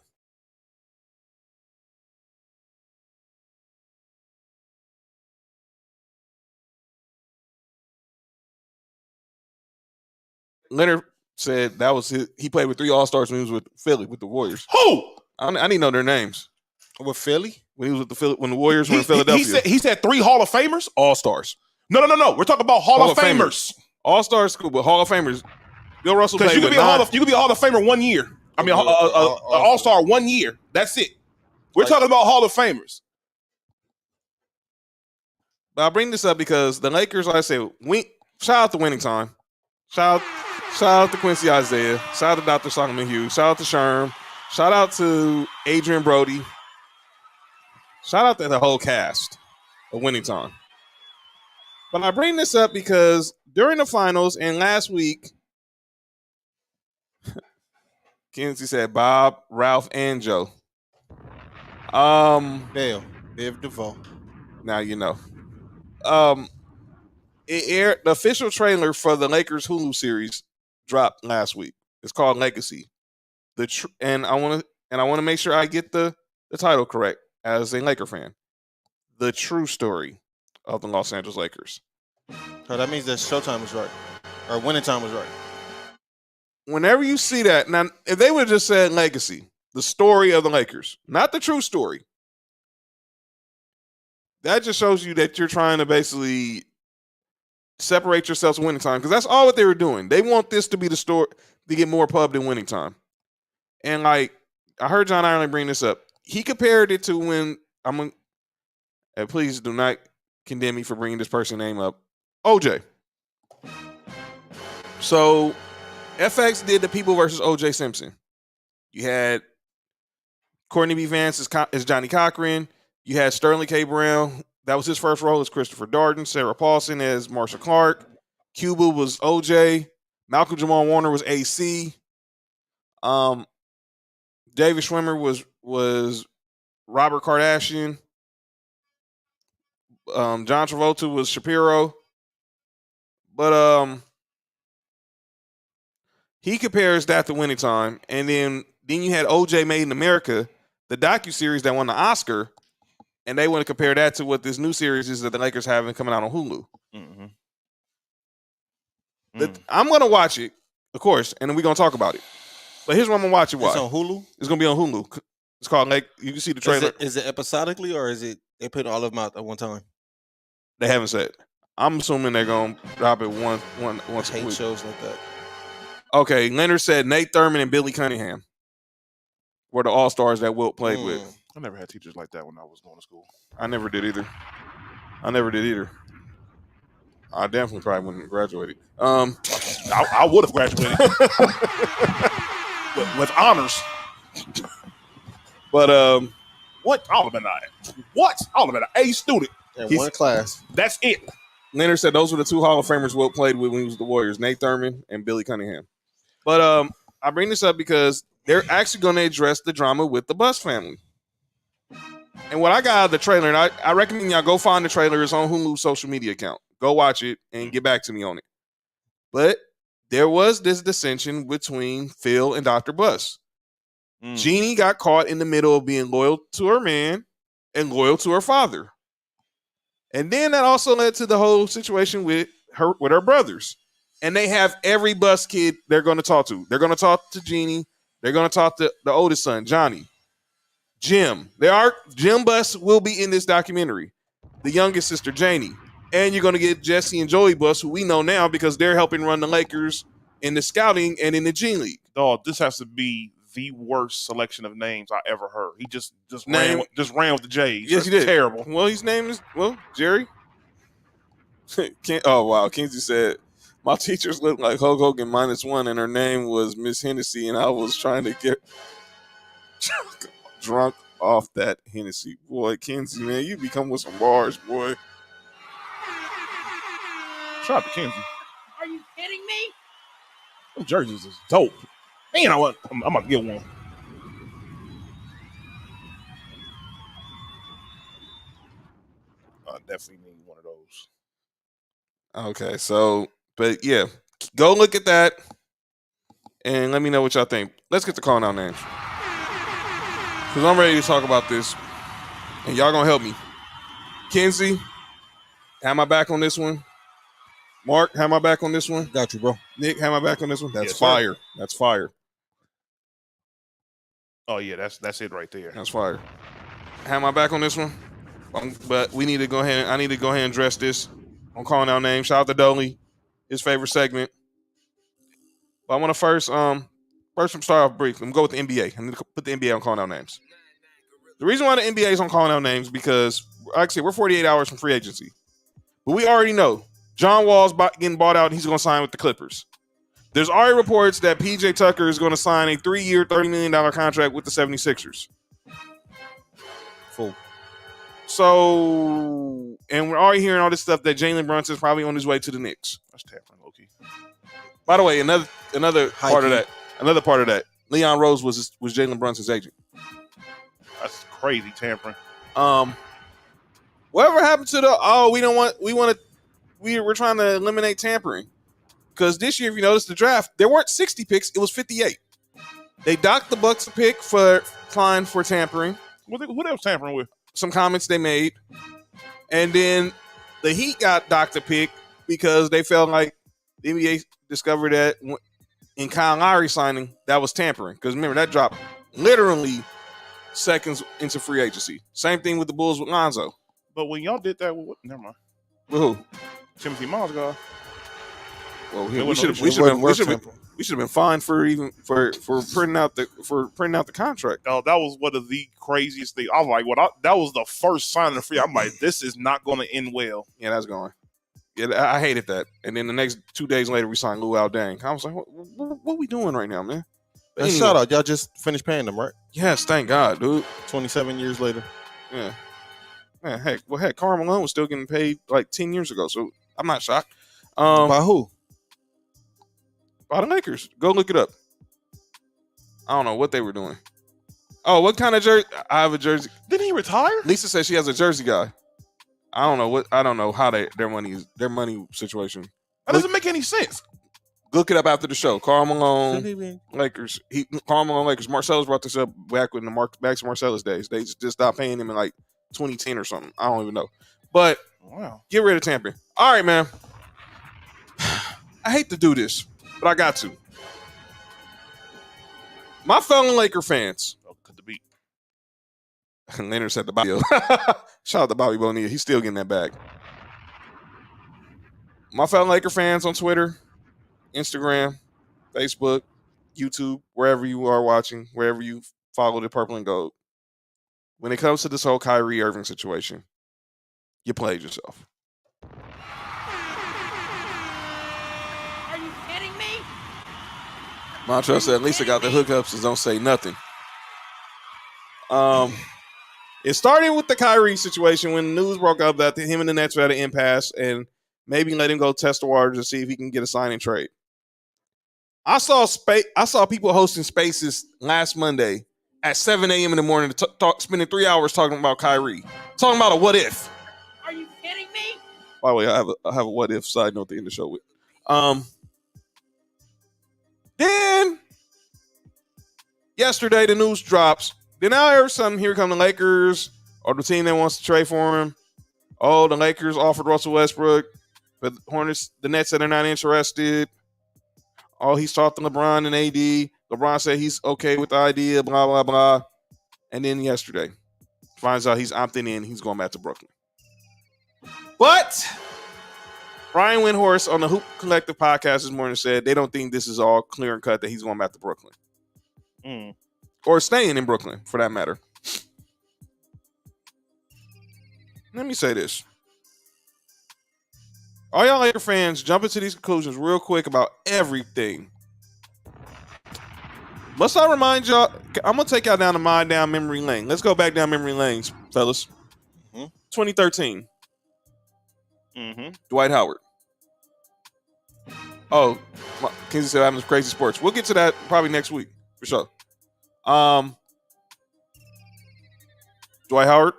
Leonard said that was he played with 3 All-Stars when he was with Philly, with the Warriors. Who? I need to know their names. With Philly? When he was with when the Warriors were in Philadelphia. He said 3 Hall of Famers? All-Stars. No. We're talking about Hall of Famers. All-Stars cool, but Hall of Famers. Bill Russell played you could be a Hall of Famer 1 year. I mean, All-Star 1 year. That's it. We're talking about Hall of Famers. But I bring this up because the Lakers, like I said, shout out to Winning Time. Shout out to Quincy Isaiah. Shout out to Dr. Solomon Hughes. Shout out to Sherm. Shout out to Adrian Brody. Shout out to the whole cast of Winning Time. But I bring this up because during the finals and last week, Kenzie said Bob, Ralph, and Joe. Dale, Viv DeVoe. Now you know. It aired, the official trailer for the Lakers Hulu series dropped last week. It's called Legacy. And I want to make sure I get the title correct as a Laker fan. The true story of the Los Angeles Lakers. So that means that Showtime was right, or Winning Time was right. Whenever you see that, now if they would have just said Legacy, the story of the Lakers, not the true story, that just shows you that you're trying to basically separate yourselves from Winning Time, because that's all what they were doing. They want this to be the story to get more pub than Winning Time. And like I heard John Ireland bring this up, he compared it to when and please do not condemn me for bringing this person's name up, OJ. So FX did the People versus OJ Simpson. You had Courtney B. Vance as Johnny Cochran. You had Sterling K. Brown. That was his first role as Christopher Darden. Sarah Paulson as Marsha Clark. Cuba was OJ. Malcolm Jamal Warner was AC. David Schwimmer was Robert Kardashian. John Travolta was Shapiro. But he compares that to Winning Time, and then you had OJ Made in America, the docuseries that won the Oscar, and they want to compare that to what this new series is that the Lakers have coming out on Hulu. Mm-hmm. I'm gonna watch it, of course, and then we're gonna talk about it. But here's what I'm gonna watch it. Why? It's on Hulu. It's gonna be on Hulu. It's called Lake. You can see the trailer. Is it episodically or is it they put all of them out at one time? They haven't said. I'm assuming they're gonna drop it once I a hate week. shows like that. Okay, Leonard said Nate Thurman and Billy Cunningham were the all-stars that Wilt played with. I never had teachers like that when I was going to school. I never did either. I definitely probably wouldn't have graduated. I would have graduated with honors. But What? I would have been an A student. In one class. That's it. Leonard said those were the two Hall of Famers Wilt played with when he was the Warriors, Nate Thurman and Billy Cunningham. But I bring this up because they're actually going to address the drama with the Bus family. And what I got out of the trailer, and I recommend y'all go find the trailer. It's on Hulu's social media account. Go watch it and get back to me on it. But there was this dissension between Phil and Dr. Bus. Jeannie got caught in the middle of being loyal to her man and loyal to her father. And then that also led to the whole situation with her brothers. And they have every Bus kid they're going to talk to. They're going to talk to Jeannie. They're going to talk to the oldest son, Johnny. Jim. Jim Bus will be in this documentary. The youngest sister, Janie. And you're going to get Jesse and Joey Bus, who we know now because they're helping run the Lakers in the scouting and in the G League. Dog, this has to be the worst selection of names I ever heard. He just ran with the J's. Yes, he did. Terrible. Well, his name is Jerry. Oh wow, Kinsey said my teachers looked like Hulk Hogan -1, and her name was Miss Hennessy, and I was trying to get drunk off that Hennessy. Boy, Kinsey, man, you become with some bars, boy. Shout out to Kenzie. Are you kidding me? Them jerseys is dope. Man, I'm gonna get one. I definitely need one of those. Okay, so, but yeah, go look at that and let me know what y'all think. Let's get to calling out names because I'm ready to talk about this, and y'all gonna help me. Kenzie, have my back on this one. Mark, have my back on this one. Got you, bro. Nick, have my back on this one. That's Yes, fire. That's fire. Oh yeah, that's it right there. That's fire. Have my back on this one. But we need to go ahead. I need to go ahead and address this. I'm calling out names. Shout out to Dolly, his favorite segment. But I want to first start off brief. Let me go with the NBA. I need to put the NBA on calling out names. The reason why the NBA is on calling out names because, like I said, we're 48 hours from free agency. But we already know John Wall's getting bought out and he's going to sign with the Clippers. There's already reports that PJ Tucker is going to sign a 3-year, $30 million contract with the 76ers. Full. So, and we're already hearing all this stuff that Jalen Brunson is probably on his way to the Knicks. That's tampering, low-key. Part of that, Leon Rose was Jalen Brunson's agent. That's crazy tampering. Whatever happened to we're trying to eliminate tampering. Because this year, if you notice the draft, there weren't 60 picks, it was 58. They docked the Bucks a pick for fine for tampering. What they was tampering with? Some comments they made. And then the Heat got docked a pick because they felt like the NBA discovered that in Kyle Lowry signing, that was tampering. Because remember, that dropped literally seconds into free agency. Same thing with the Bulls with Lonzo. But when y'all did that, never mind. With who? Timothy Mozgov. Well, we should have been fined for printing out the contract. Oh, that was one of the craziest things. I was like, that was the first sign of free. I'm like, this is not going to end well. Yeah, that's going. Yeah, I hated that. And then the next 2 days later, we signed Luol Deng. I was like, what are we doing right now, man? But anyway, shout out, y'all just finished paying them, right? Yes, thank God, dude. 27 years later. Yeah. Man, heck, Karl Malone was still getting paid like 10 years ago, so I'm not shocked. By who? By the Lakers. Go look it up. I don't know what they were doing. Oh, what kind of jersey? I have a jersey. Didn't he retire? Lisa says she has a jersey guy. I don't know how their money situation. That doesn't make any sense. Look it up after the show. Karl Malone, Lakers. Karl Malone, Lakers. Marcellus brought this up back when back to Marcellus days. They just stopped paying him in like 2010 or something. I don't even know. But Wow. get rid of Tampa. All right, man. I hate to do this, but I got to. My fellow Laker fans. Oh, cut the beat. Leonard said the Bobby. Shout out to Bobby Bonilla. He's still getting that bag. My fellow Laker fans on Twitter, Instagram, Facebook, YouTube, wherever you are watching, wherever you follow the purple and gold. When it comes to this whole Kyrie Irving situation, you played yourself. Are you kidding me? Montrell said, at least I got the hookups, so don't say nothing. It started with the Kyrie situation when the news broke up that him and the Nets were at an impasse and maybe let him go test the waters and see if he can get a sign and trade. I saw people hosting spaces last Monday at 7 a.m. in the morning spending 3 hours talking about Kyrie, talking about a what if. Are you kidding me? By the way, I have a what if side note to end the show with. Then yesterday the news drops. Then now every sudden here come the Lakers or the team that wants to trade for him. Oh, the Lakers offered Russell Westbrook, but the Nets said they're not interested. Oh, he's talked to LeBron and AD. LeBron said he's okay with the idea, blah, blah, blah. And then yesterday, finds out he's opting in. He's going back to Brooklyn. But Brian Windhorst on the Hoop Collective podcast this morning said they don't think this is all clear and cut that he's going back to Brooklyn. Or staying in Brooklyn, for that matter. Let me say this. All y'all Laker fans, jump into these conclusions real quick about everything. Must I remind y'all, I'm going to take y'all down memory lane. Let's go back down memory lanes, fellas. 2013. Dwight Howard. Oh, Kinsey said I'm crazy sports. We'll get to that probably next week, for sure. Dwight Howard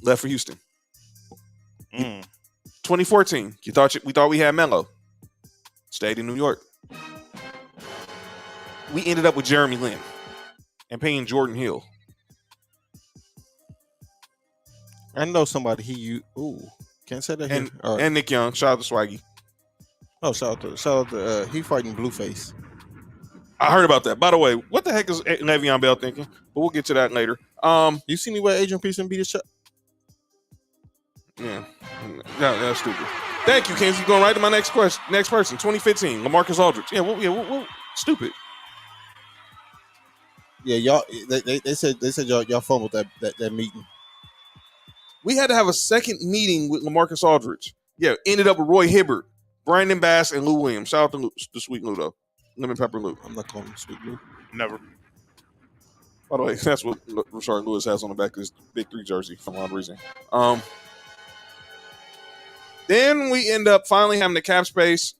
left for Houston. 2014, we thought we had Melo. Stayed in New York. We ended up with Jeremy Lin and paying Jordan Hill. I know somebody can't say that here. And Nick Young. Shout out to Swaggy. Oh, shout out to he fighting Blueface. I heard about that. By the way, what the heck is Le'Veon Bell thinking? But we'll get to that later. You see me where Adrian Peterson beat his shot? Yeah, that's stupid. Thank you, Kenzie. Going right to my next person. 2015, LaMarcus Aldridge. What? Stupid. Yeah, y'all. They said y'all fumbled that meeting. We had to have a second meeting with LaMarcus Aldridge. Yeah, ended up with Roy Hibbert, Brandon Bass, and Lou Williams. Shout out to Sweet Lou though. Lemon Pepper Lou. I'm not calling him Sweet Lou. Never. By the way, that's what Rashard Lewis has on the back of his Big 3 jersey for some odd reason. Then we end up finally having the cap space.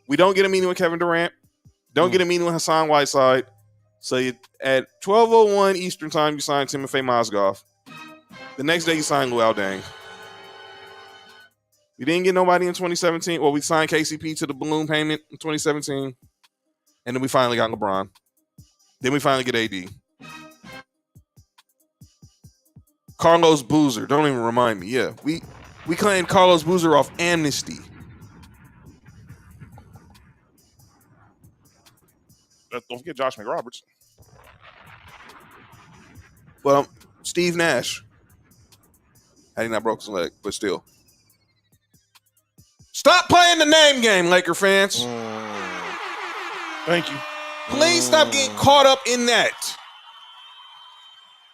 We don't get a meeting with Kevin Durant. Don't get a meeting with Hassan Whiteside. So at 12:01 Eastern time, you sign Timofey Mozgov. The next day, you sign Luol Deng. We didn't get nobody in 2017. Well, we signed KCP to the balloon payment in 2017. And then we finally got LeBron. Then we finally get AD. Carlos Boozer. Don't even remind me. Yeah, we claimed Carlos Boozer off amnesty. Don't forget Josh McRoberts. Well, Steve Nash. Had he not broke his leg, but still. Stop playing the name game, Laker fans. Thank you. Please stop getting caught up in that.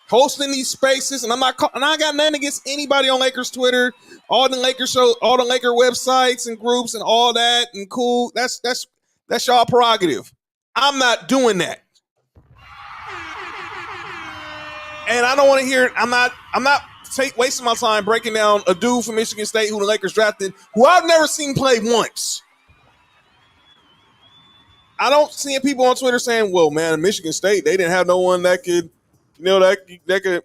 Hosting these spaces, and I got nothing against anybody on Lakers Twitter, all the Lakers show, all the Laker websites and groups and all that, and cool. That's y'all prerogative. I'm not doing that. And I don't want to hear it. I'm not wasting my time breaking down a dude from Michigan State who the Lakers drafted, who I've never seen play once. I don't see people on Twitter saying, "Well, man, Michigan State, they didn't have no one that could, that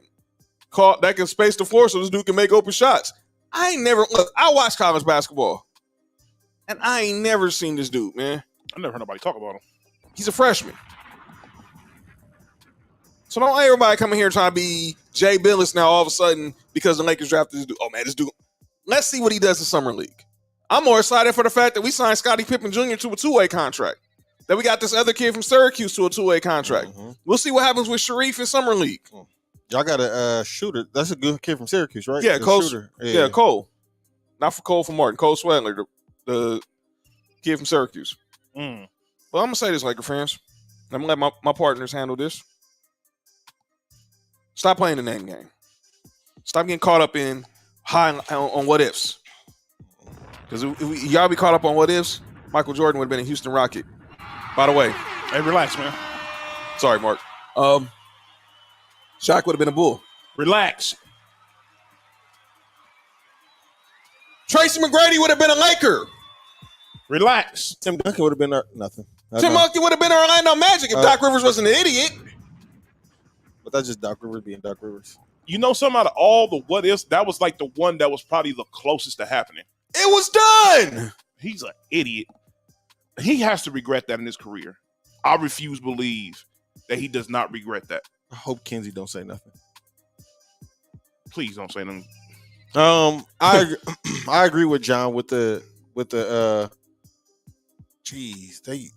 could space the floor so this dude can make open shots." I watch college basketball, and I ain't never seen this dude, man. I never heard nobody talk about him. He's a freshman. So don't let everybody come in here trying to be Jay Billis now all of a sudden because the Lakers drafted this dude. Oh, man, this dude. Let's see what he does in Summer League. I'm more excited for the fact that we signed Scottie Pippen Jr. to a two-way contract. That we got this other kid from Syracuse to a two-way contract. Mm-hmm. We'll see what happens with Sharif in Summer League. Y'all got a shooter. That's a good kid from Syracuse, right? Yeah, Cole. Shooter. Yeah, Cole. Not for Cole from Martin. Cole Swedler, the kid from Syracuse. Well, I'm going to say this, Laker fans. I'm going to let my partners handle this. Stop playing the name game. Stop getting caught up in high on what ifs. Because if y'all be caught up on what ifs, Michael Jordan would have been a Houston Rocket. By the way. Hey, relax, man. Sorry, Mark. Shaq would have been a Bull. Relax. Tracy McGrady would have been a Laker. Relax. Tim Duncan would have been nothing. Tim Duncan would have been Orlando Magic if Doc Rivers wasn't an idiot. But that's just Doc Rivers being Doc Rivers. You know, something out of all the what ifs, that was like the one that was probably the closest to happening. It was done. He's an idiot. He has to regret that in his career. I refuse to believe that he does not regret that. I hope Kenzie don't say nothing. Please don't say nothing. I agree with John with the geez, they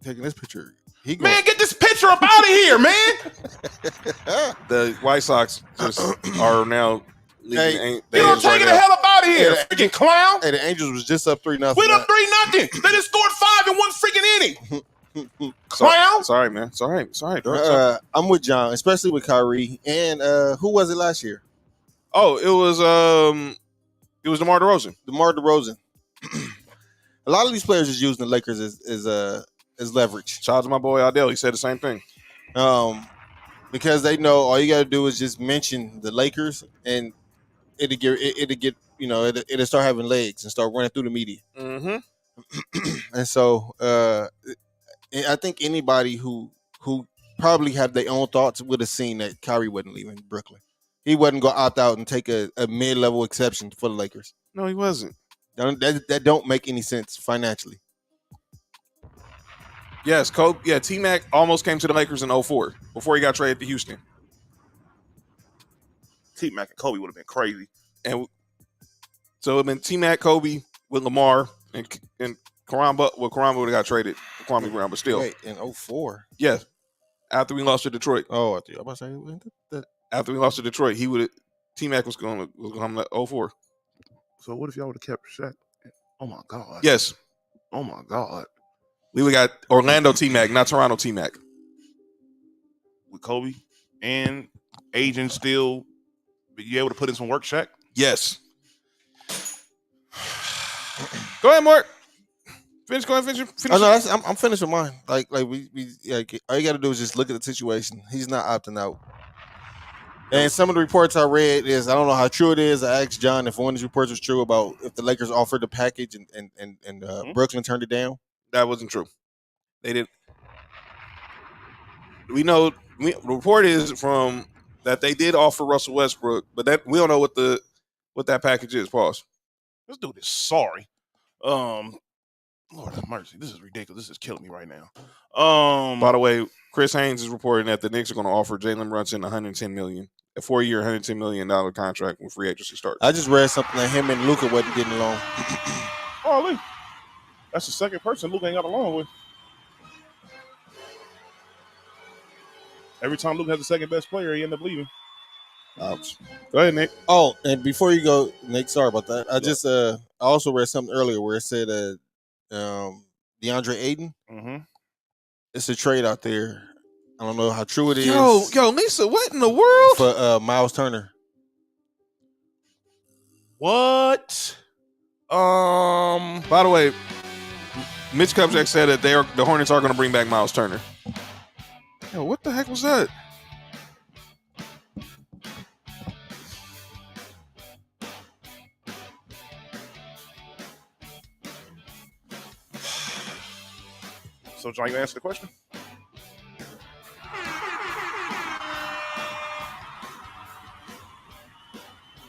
taking this picture. Man, get this picture up out of here, man. The White Sox just are now leaving. You don't take it the hell up out of here, freaking clown. Hey, the Angels was just up 3-0. We up 3-0. They just scored 5 in one freaking inning. Clown. Sorry, man. Sorry. I'm with John, especially with Kyrie. And who was it last year? Oh, it was DeMar DeRozan. DeMar DeRozan. A lot of these players is using the Lakers as leverage. Shout out to my boy Adele. He said the same thing. Because they know all you got to do is just mention the Lakers, and it'll get it'll start having legs and start running through the media. Mm-hmm. And so I think anybody who probably have their own thoughts would have seen that Kyrie wasn't leaving Brooklyn. He wasn't going to opt out and take a mid-level exception for the Lakers. No, he wasn't. That don't make any sense financially. Yes, T-Mac almost came to the Lakers in 2004 before he got traded to Houston. T-Mac and Kobe would have been crazy. And so it would have been T-Mac, Kobe with Lamar and Karamba. Well, Karamba would have got traded for Kwame Brown, but still. Wait, in 2004? Yeah. After we lost to Detroit. Oh, I was about to say after we lost to Detroit, T-Mac was going to come to 2004. So what if y'all would have kept Shaq? Oh my God. Yes. Oh my God. We would have got Orlando T-Mac, not Toronto T-Mac. With Kobe and agent still be able to put in some work, Shaq? Yes. Go ahead, Mark. Finish. Oh, no, I'm finished with mine. Like we all you got to do is just look at the situation. He's not opting out. And some of the reports I read is, I don't know how true it is. I asked John if one of these reports was true about if the Lakers offered the package and Brooklyn turned it down. That wasn't true. They didn't. We know the report is from that they did offer Russell Westbrook, but that we don't know what that package is. Pause. This dude is sorry. Lord have mercy. This is ridiculous. This is killing me right now. By the way, Chris Haynes is reporting that the Knicks are going to offer Jalen Brunson $110 million, a 4-year, $110 million contract when free agency starts. I just read something that him and Luka wasn't getting along. Holy. That's the second person Luke ain't got along with. Every time Luke has the second best player, he end up leaving. Ouch. Go ahead, Nick. Oh, and before you go, Nick, sorry about that. I also read something earlier where it said DeAndre Ayton. Mm-hmm. It's a trade out there. I don't know how true it is. Yo, Lisa, what in the world? For Miles Turner. What? By the way, Mitch Kupchak said that the Hornets are going to bring back Miles Turner. Yo, what the heck was that? So, John, you answer the question?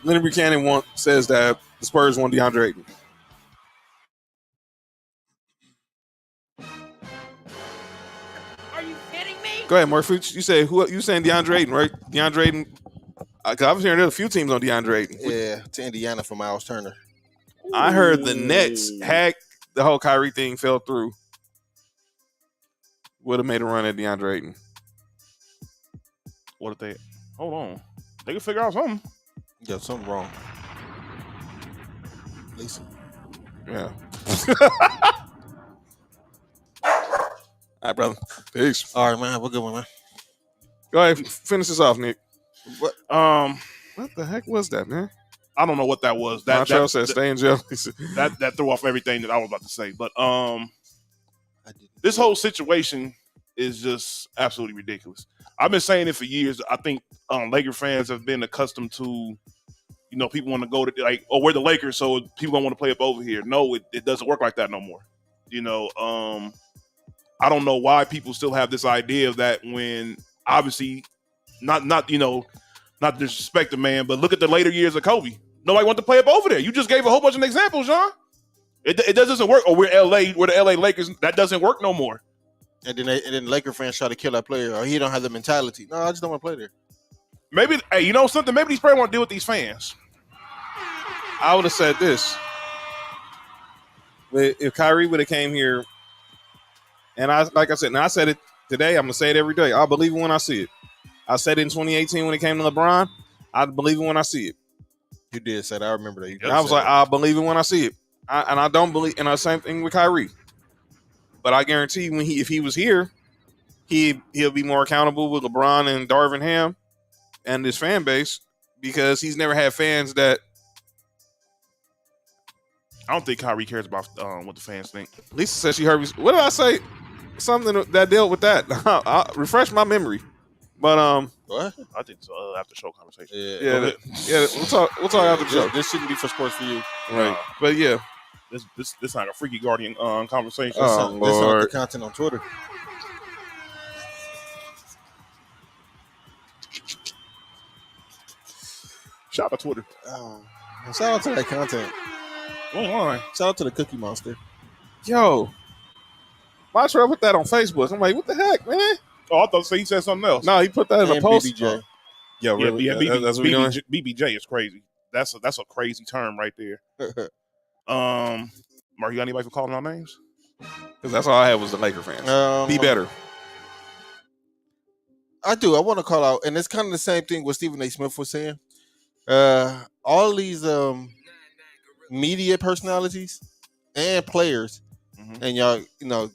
Leonard Buchanan says that the Spurs want DeAndre Ayton. Are you kidding me? Go ahead, Murphy. You say who? You saying DeAndre Ayton, right? DeAndre Ayton. I was hearing there's a few teams on DeAndre Ayton. Yeah, to Indiana for Miles Turner. I heard the Nets had the whole Kyrie thing fell through. Would have made a run at DeAndre Ayton. What if they? Hold on. They can figure out something. Yeah, something wrong. Lisa. Yeah. All right, brother. Peace. All right, man. Have a good one, man. Go ahead. Finish this off, Nick. What? What the heck was that, man? I don't know what that was. Montreal said stay in jail. that threw off everything that I was about to say. But this whole situation is just absolutely ridiculous. I've been saying it for years. I think Laker fans have been accustomed to, people want to go to we're the Lakers, so people don't want to play up over here. No, it doesn't work like that no more. I don't know why people still have this idea of that when obviously not disrespect the man, but look at the later years of Kobe. Nobody wanted to play up over there. You just gave a whole bunch of examples, John. It doesn't work. Or we're the LA Lakers. That doesn't work no more. And then Laker fans try to kill that player, or he don't have the mentality. No, I just don't want to play there. Maybe, hey, you know something? Maybe these players want to deal with these fans. I would have said this. If Kyrie would have came here, and I said it today, I'm going to say it every day. I'll believe it when I see it. I said it in 2018 when it came to LeBron. I believe it when I see it. You did say that. I remember that. I was like, I'll believe it when I see it. I don't believe, and the same thing with Kyrie. But I guarantee if he was here, he'll be more accountable with LeBron and Darvin Ham and his fan base because he's never had fans that. I don't think Kyrie cares about what the fans think. Lisa said she heard me. What did I say? Something that dealt with that. I'll refresh my memory. But what? I think it's after show conversation. Yeah. We'll talk after the show. This shouldn't be for sports for you, right? But yeah, this like a freaky guardian conversation. Oh, this Lord. the content on Twitter. Shout out to Twitter. Shout out to that content. Online. Shout out to the Cookie Monster. Yo, Montreal put that on Facebook. I'm like, what the heck, man? Oh, I thought he said something else. No, he put that in a And post. BBJ. Yeah, really? Yeah, That's what we doing? BBJ is crazy. That's a crazy term right there. Mark, you got anybody for calling our names? Because that's all I had was the Laker fans. Be better. I do. I want to call out, and it's kind of the same thing what Stephen A. Smith was saying. All these media personalities and players, and y'all,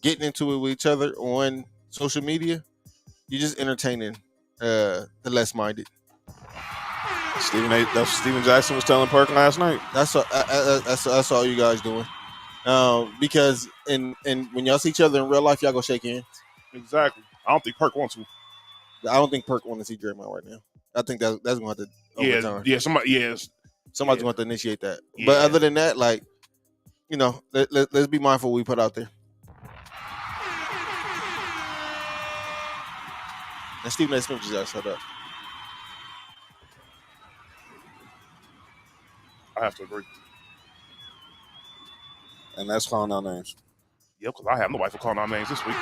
getting into it with each other on social media, you're just entertaining the less-minded. That's what Steven Jackson was telling Perk last night. That's all you guys doing. Because and when y'all see each other in real life, y'all go shake hands. Exactly. I don't think Perk wants to. I don't think Perk wants to see Draymond right now. I think that's going to have to overturn. Yeah. Somebody's going to have to initiate that. Yeah. But other than that, let's be mindful what we put out there. And Stephen A. Smith just got shut up. I have to agree. And that's calling out names. Yep, because I have nobody for calling our names this week.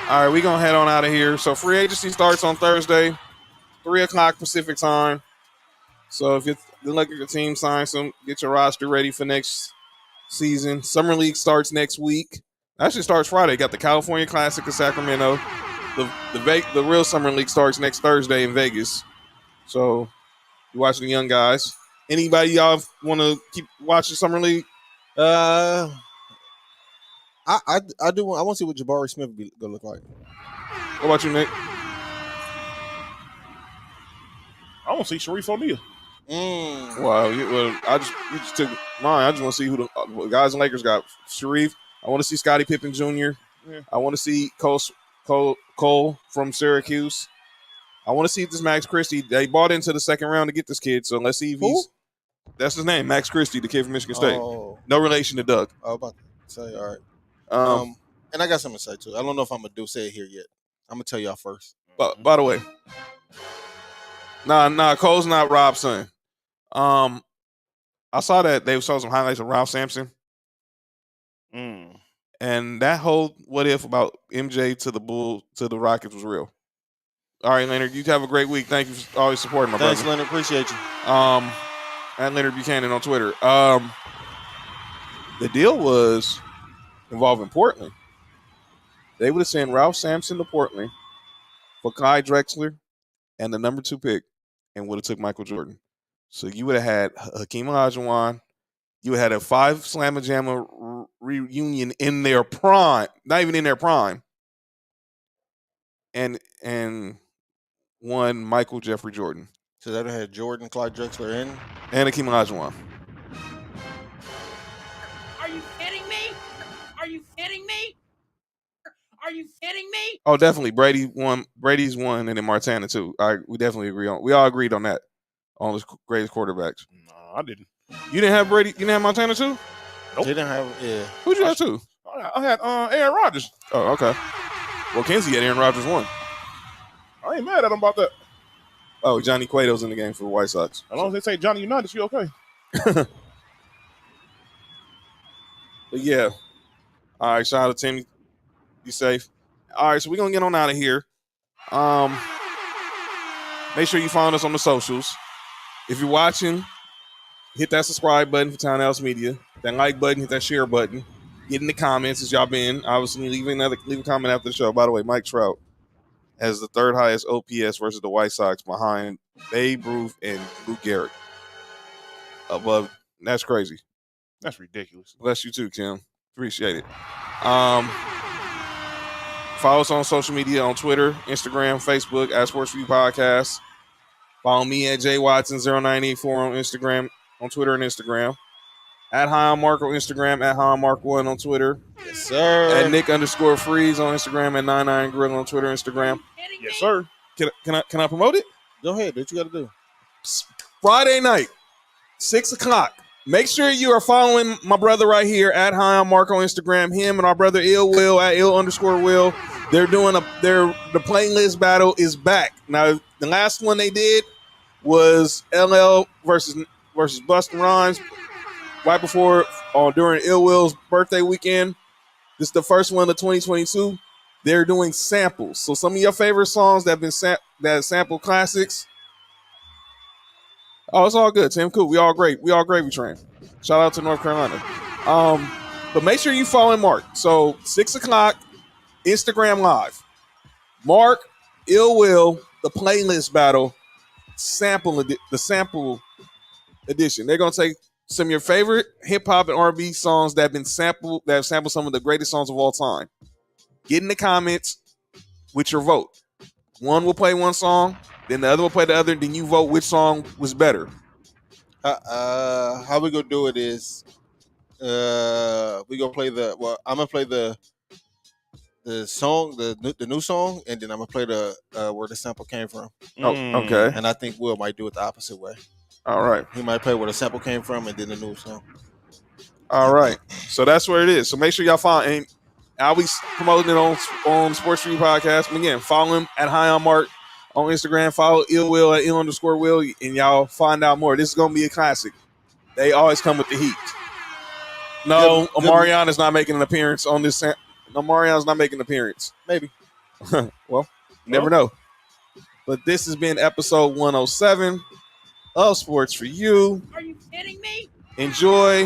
All right, we're going to head on out of here. So free agency starts on Thursday, 3 o'clock Pacific time. So if you're looking at your team, sign some, get your roster ready for next season. Summer League starts next week. Actually starts Friday. Got the California Classic in Sacramento. The real Summer League starts next Thursday in Vegas. So you're watching the young guys. Anybody y'all want to keep watching Summer League? I do. I want to see what Jabari Smith gonna look like. What about you, Nick? I want to see Sharif O'Neal. Wow. You just took mine. I just want to see who the guys and Lakers got. Sharif. I want to see Scottie Pippen Jr. Yeah. I want to see Cole from Syracuse. I want to see if this Max Christie. They bought into the second round to get this kid, so let's see if he's. That's his name, Max Christie, the kid from Michigan State. Oh. No relation to Doug. I was about to say, all right. And I got something to say too. I don't know if I'm gonna say it here yet. I'm gonna tell y'all first. But by the way, nah, Cole's not Rob's son. I saw that they showed some highlights of Ralph Sampson, and that whole what if about MJ to the Rockets was real. All right, Leonard, you have a great week. Thank you for always supporting my Thanks, brother. Leonard. Appreciate you. At Leonard Buchanan on Twitter. The deal was involving Portland. They would have sent Ralph Sampson to Portland for Kai Drexler and the number 2 pick, and would have took Michael Jordan. So you would have had Hakeem Olajuwon. You had a 5 Slamma Jamma reunion in their prime, not even in their prime, and one Michael Jeffrey Jordan. So that had Jordan, Clyde Drexler, and Hakeem Olajuwon. Are you kidding me? Are you kidding me? Are you kidding me? Oh, definitely. Brady's one, and then Montana too. We definitely agree on. We all agreed on that. On the greatest quarterbacks. No, I didn't. You didn't have Brady. You didn't have Montana too. Nope. They didn't have. Yeah. Who'd you have too? I had Aaron Rodgers. Oh, okay. Well, Kenzie had Aaron Rodgers 1. I ain't mad at him about that. Oh, Johnny Cueto's in the game for the White Sox. As long as they say Johnny Unitas, you okay? But yeah. All right, shout out to Timmy. Be safe. All right, so we're gonna get on out of here. Make sure you follow us on the socials. If you're watching, hit that subscribe button for Town House Media. That like button, hit that share button. Get in the comments as y'all been. Obviously, leave a comment after the show. By the way, Mike Trout has the 3rd highest OPS versus the White Sox behind Babe Ruth and Lou Gehrig. Above, that's crazy. That's ridiculous. Bless you too, Kim. Appreciate it. Follow us on social media on Twitter, Instagram, Facebook at Sports View Podcast. Follow me at jwatson0984 on Instagram, on Twitter and Instagram. At High on Mark on Instagram, at High on Mark1 on Twitter. Yes, sir. At Nick_Freeze on Instagram, at 99Grill on Twitter, Instagram. Yes, sir. Can I promote it? Go ahead. What you got to do? Friday night, 6 o'clock. Make sure you are following my brother right here at High on Mark on Instagram. Him and our brother Ill Will at Ill_Will. They're doing the playlist battle is back. Now, the last one they did was LL versus Busta Rhymes right before during Ill Will's birthday weekend. This is the first one of 2022. They're doing samples. So some of your favorite songs that have been that sample classics. Oh, it's all good, Tim. Cool. We all great. We all gravy train. Shout out to North Carolina. But make sure you follow Mark. So 6 o'clock, Instagram Live. Mark, Ill Will, the playlist battle, the sample edition. They're gonna take some of your favorite hip hop and R&B songs that have sampled some of the greatest songs of all time. Get in the comments with your vote. One will play one song, then the other will play the other, then you vote which song was better. How we gonna do it is we gonna play I'm gonna play the song, the new song, and then I'm gonna play the where the sample came from. Oh, okay. And I think Will might do it the opposite way. All right. He might play where the sample came from and then the new song. All right. So that's where it is. So make sure y'all follow, and I'll be promoting it on Sports Street Podcast. And again, follow him at High on Mark on Instagram. Follow Ill Will at Ill_Will, and y'all find out more. This is gonna be a classic. They always come with the heat. No, Omarion is not making an appearance on this. Omarion's not making an appearance. Maybe. Well, never know. But this has been episode 107 of Sports for You. Are you kidding me? Enjoy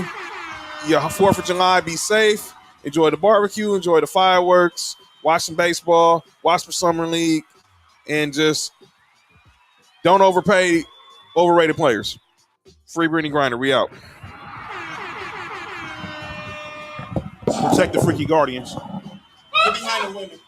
your 4th of July. Be safe. Enjoy the barbecue. Enjoy the fireworks. Watch some baseball. Watch the Summer League. And just don't overpay overrated players. Free Brittany Griner. We out. Protect the freaky guardians. Get behind the women.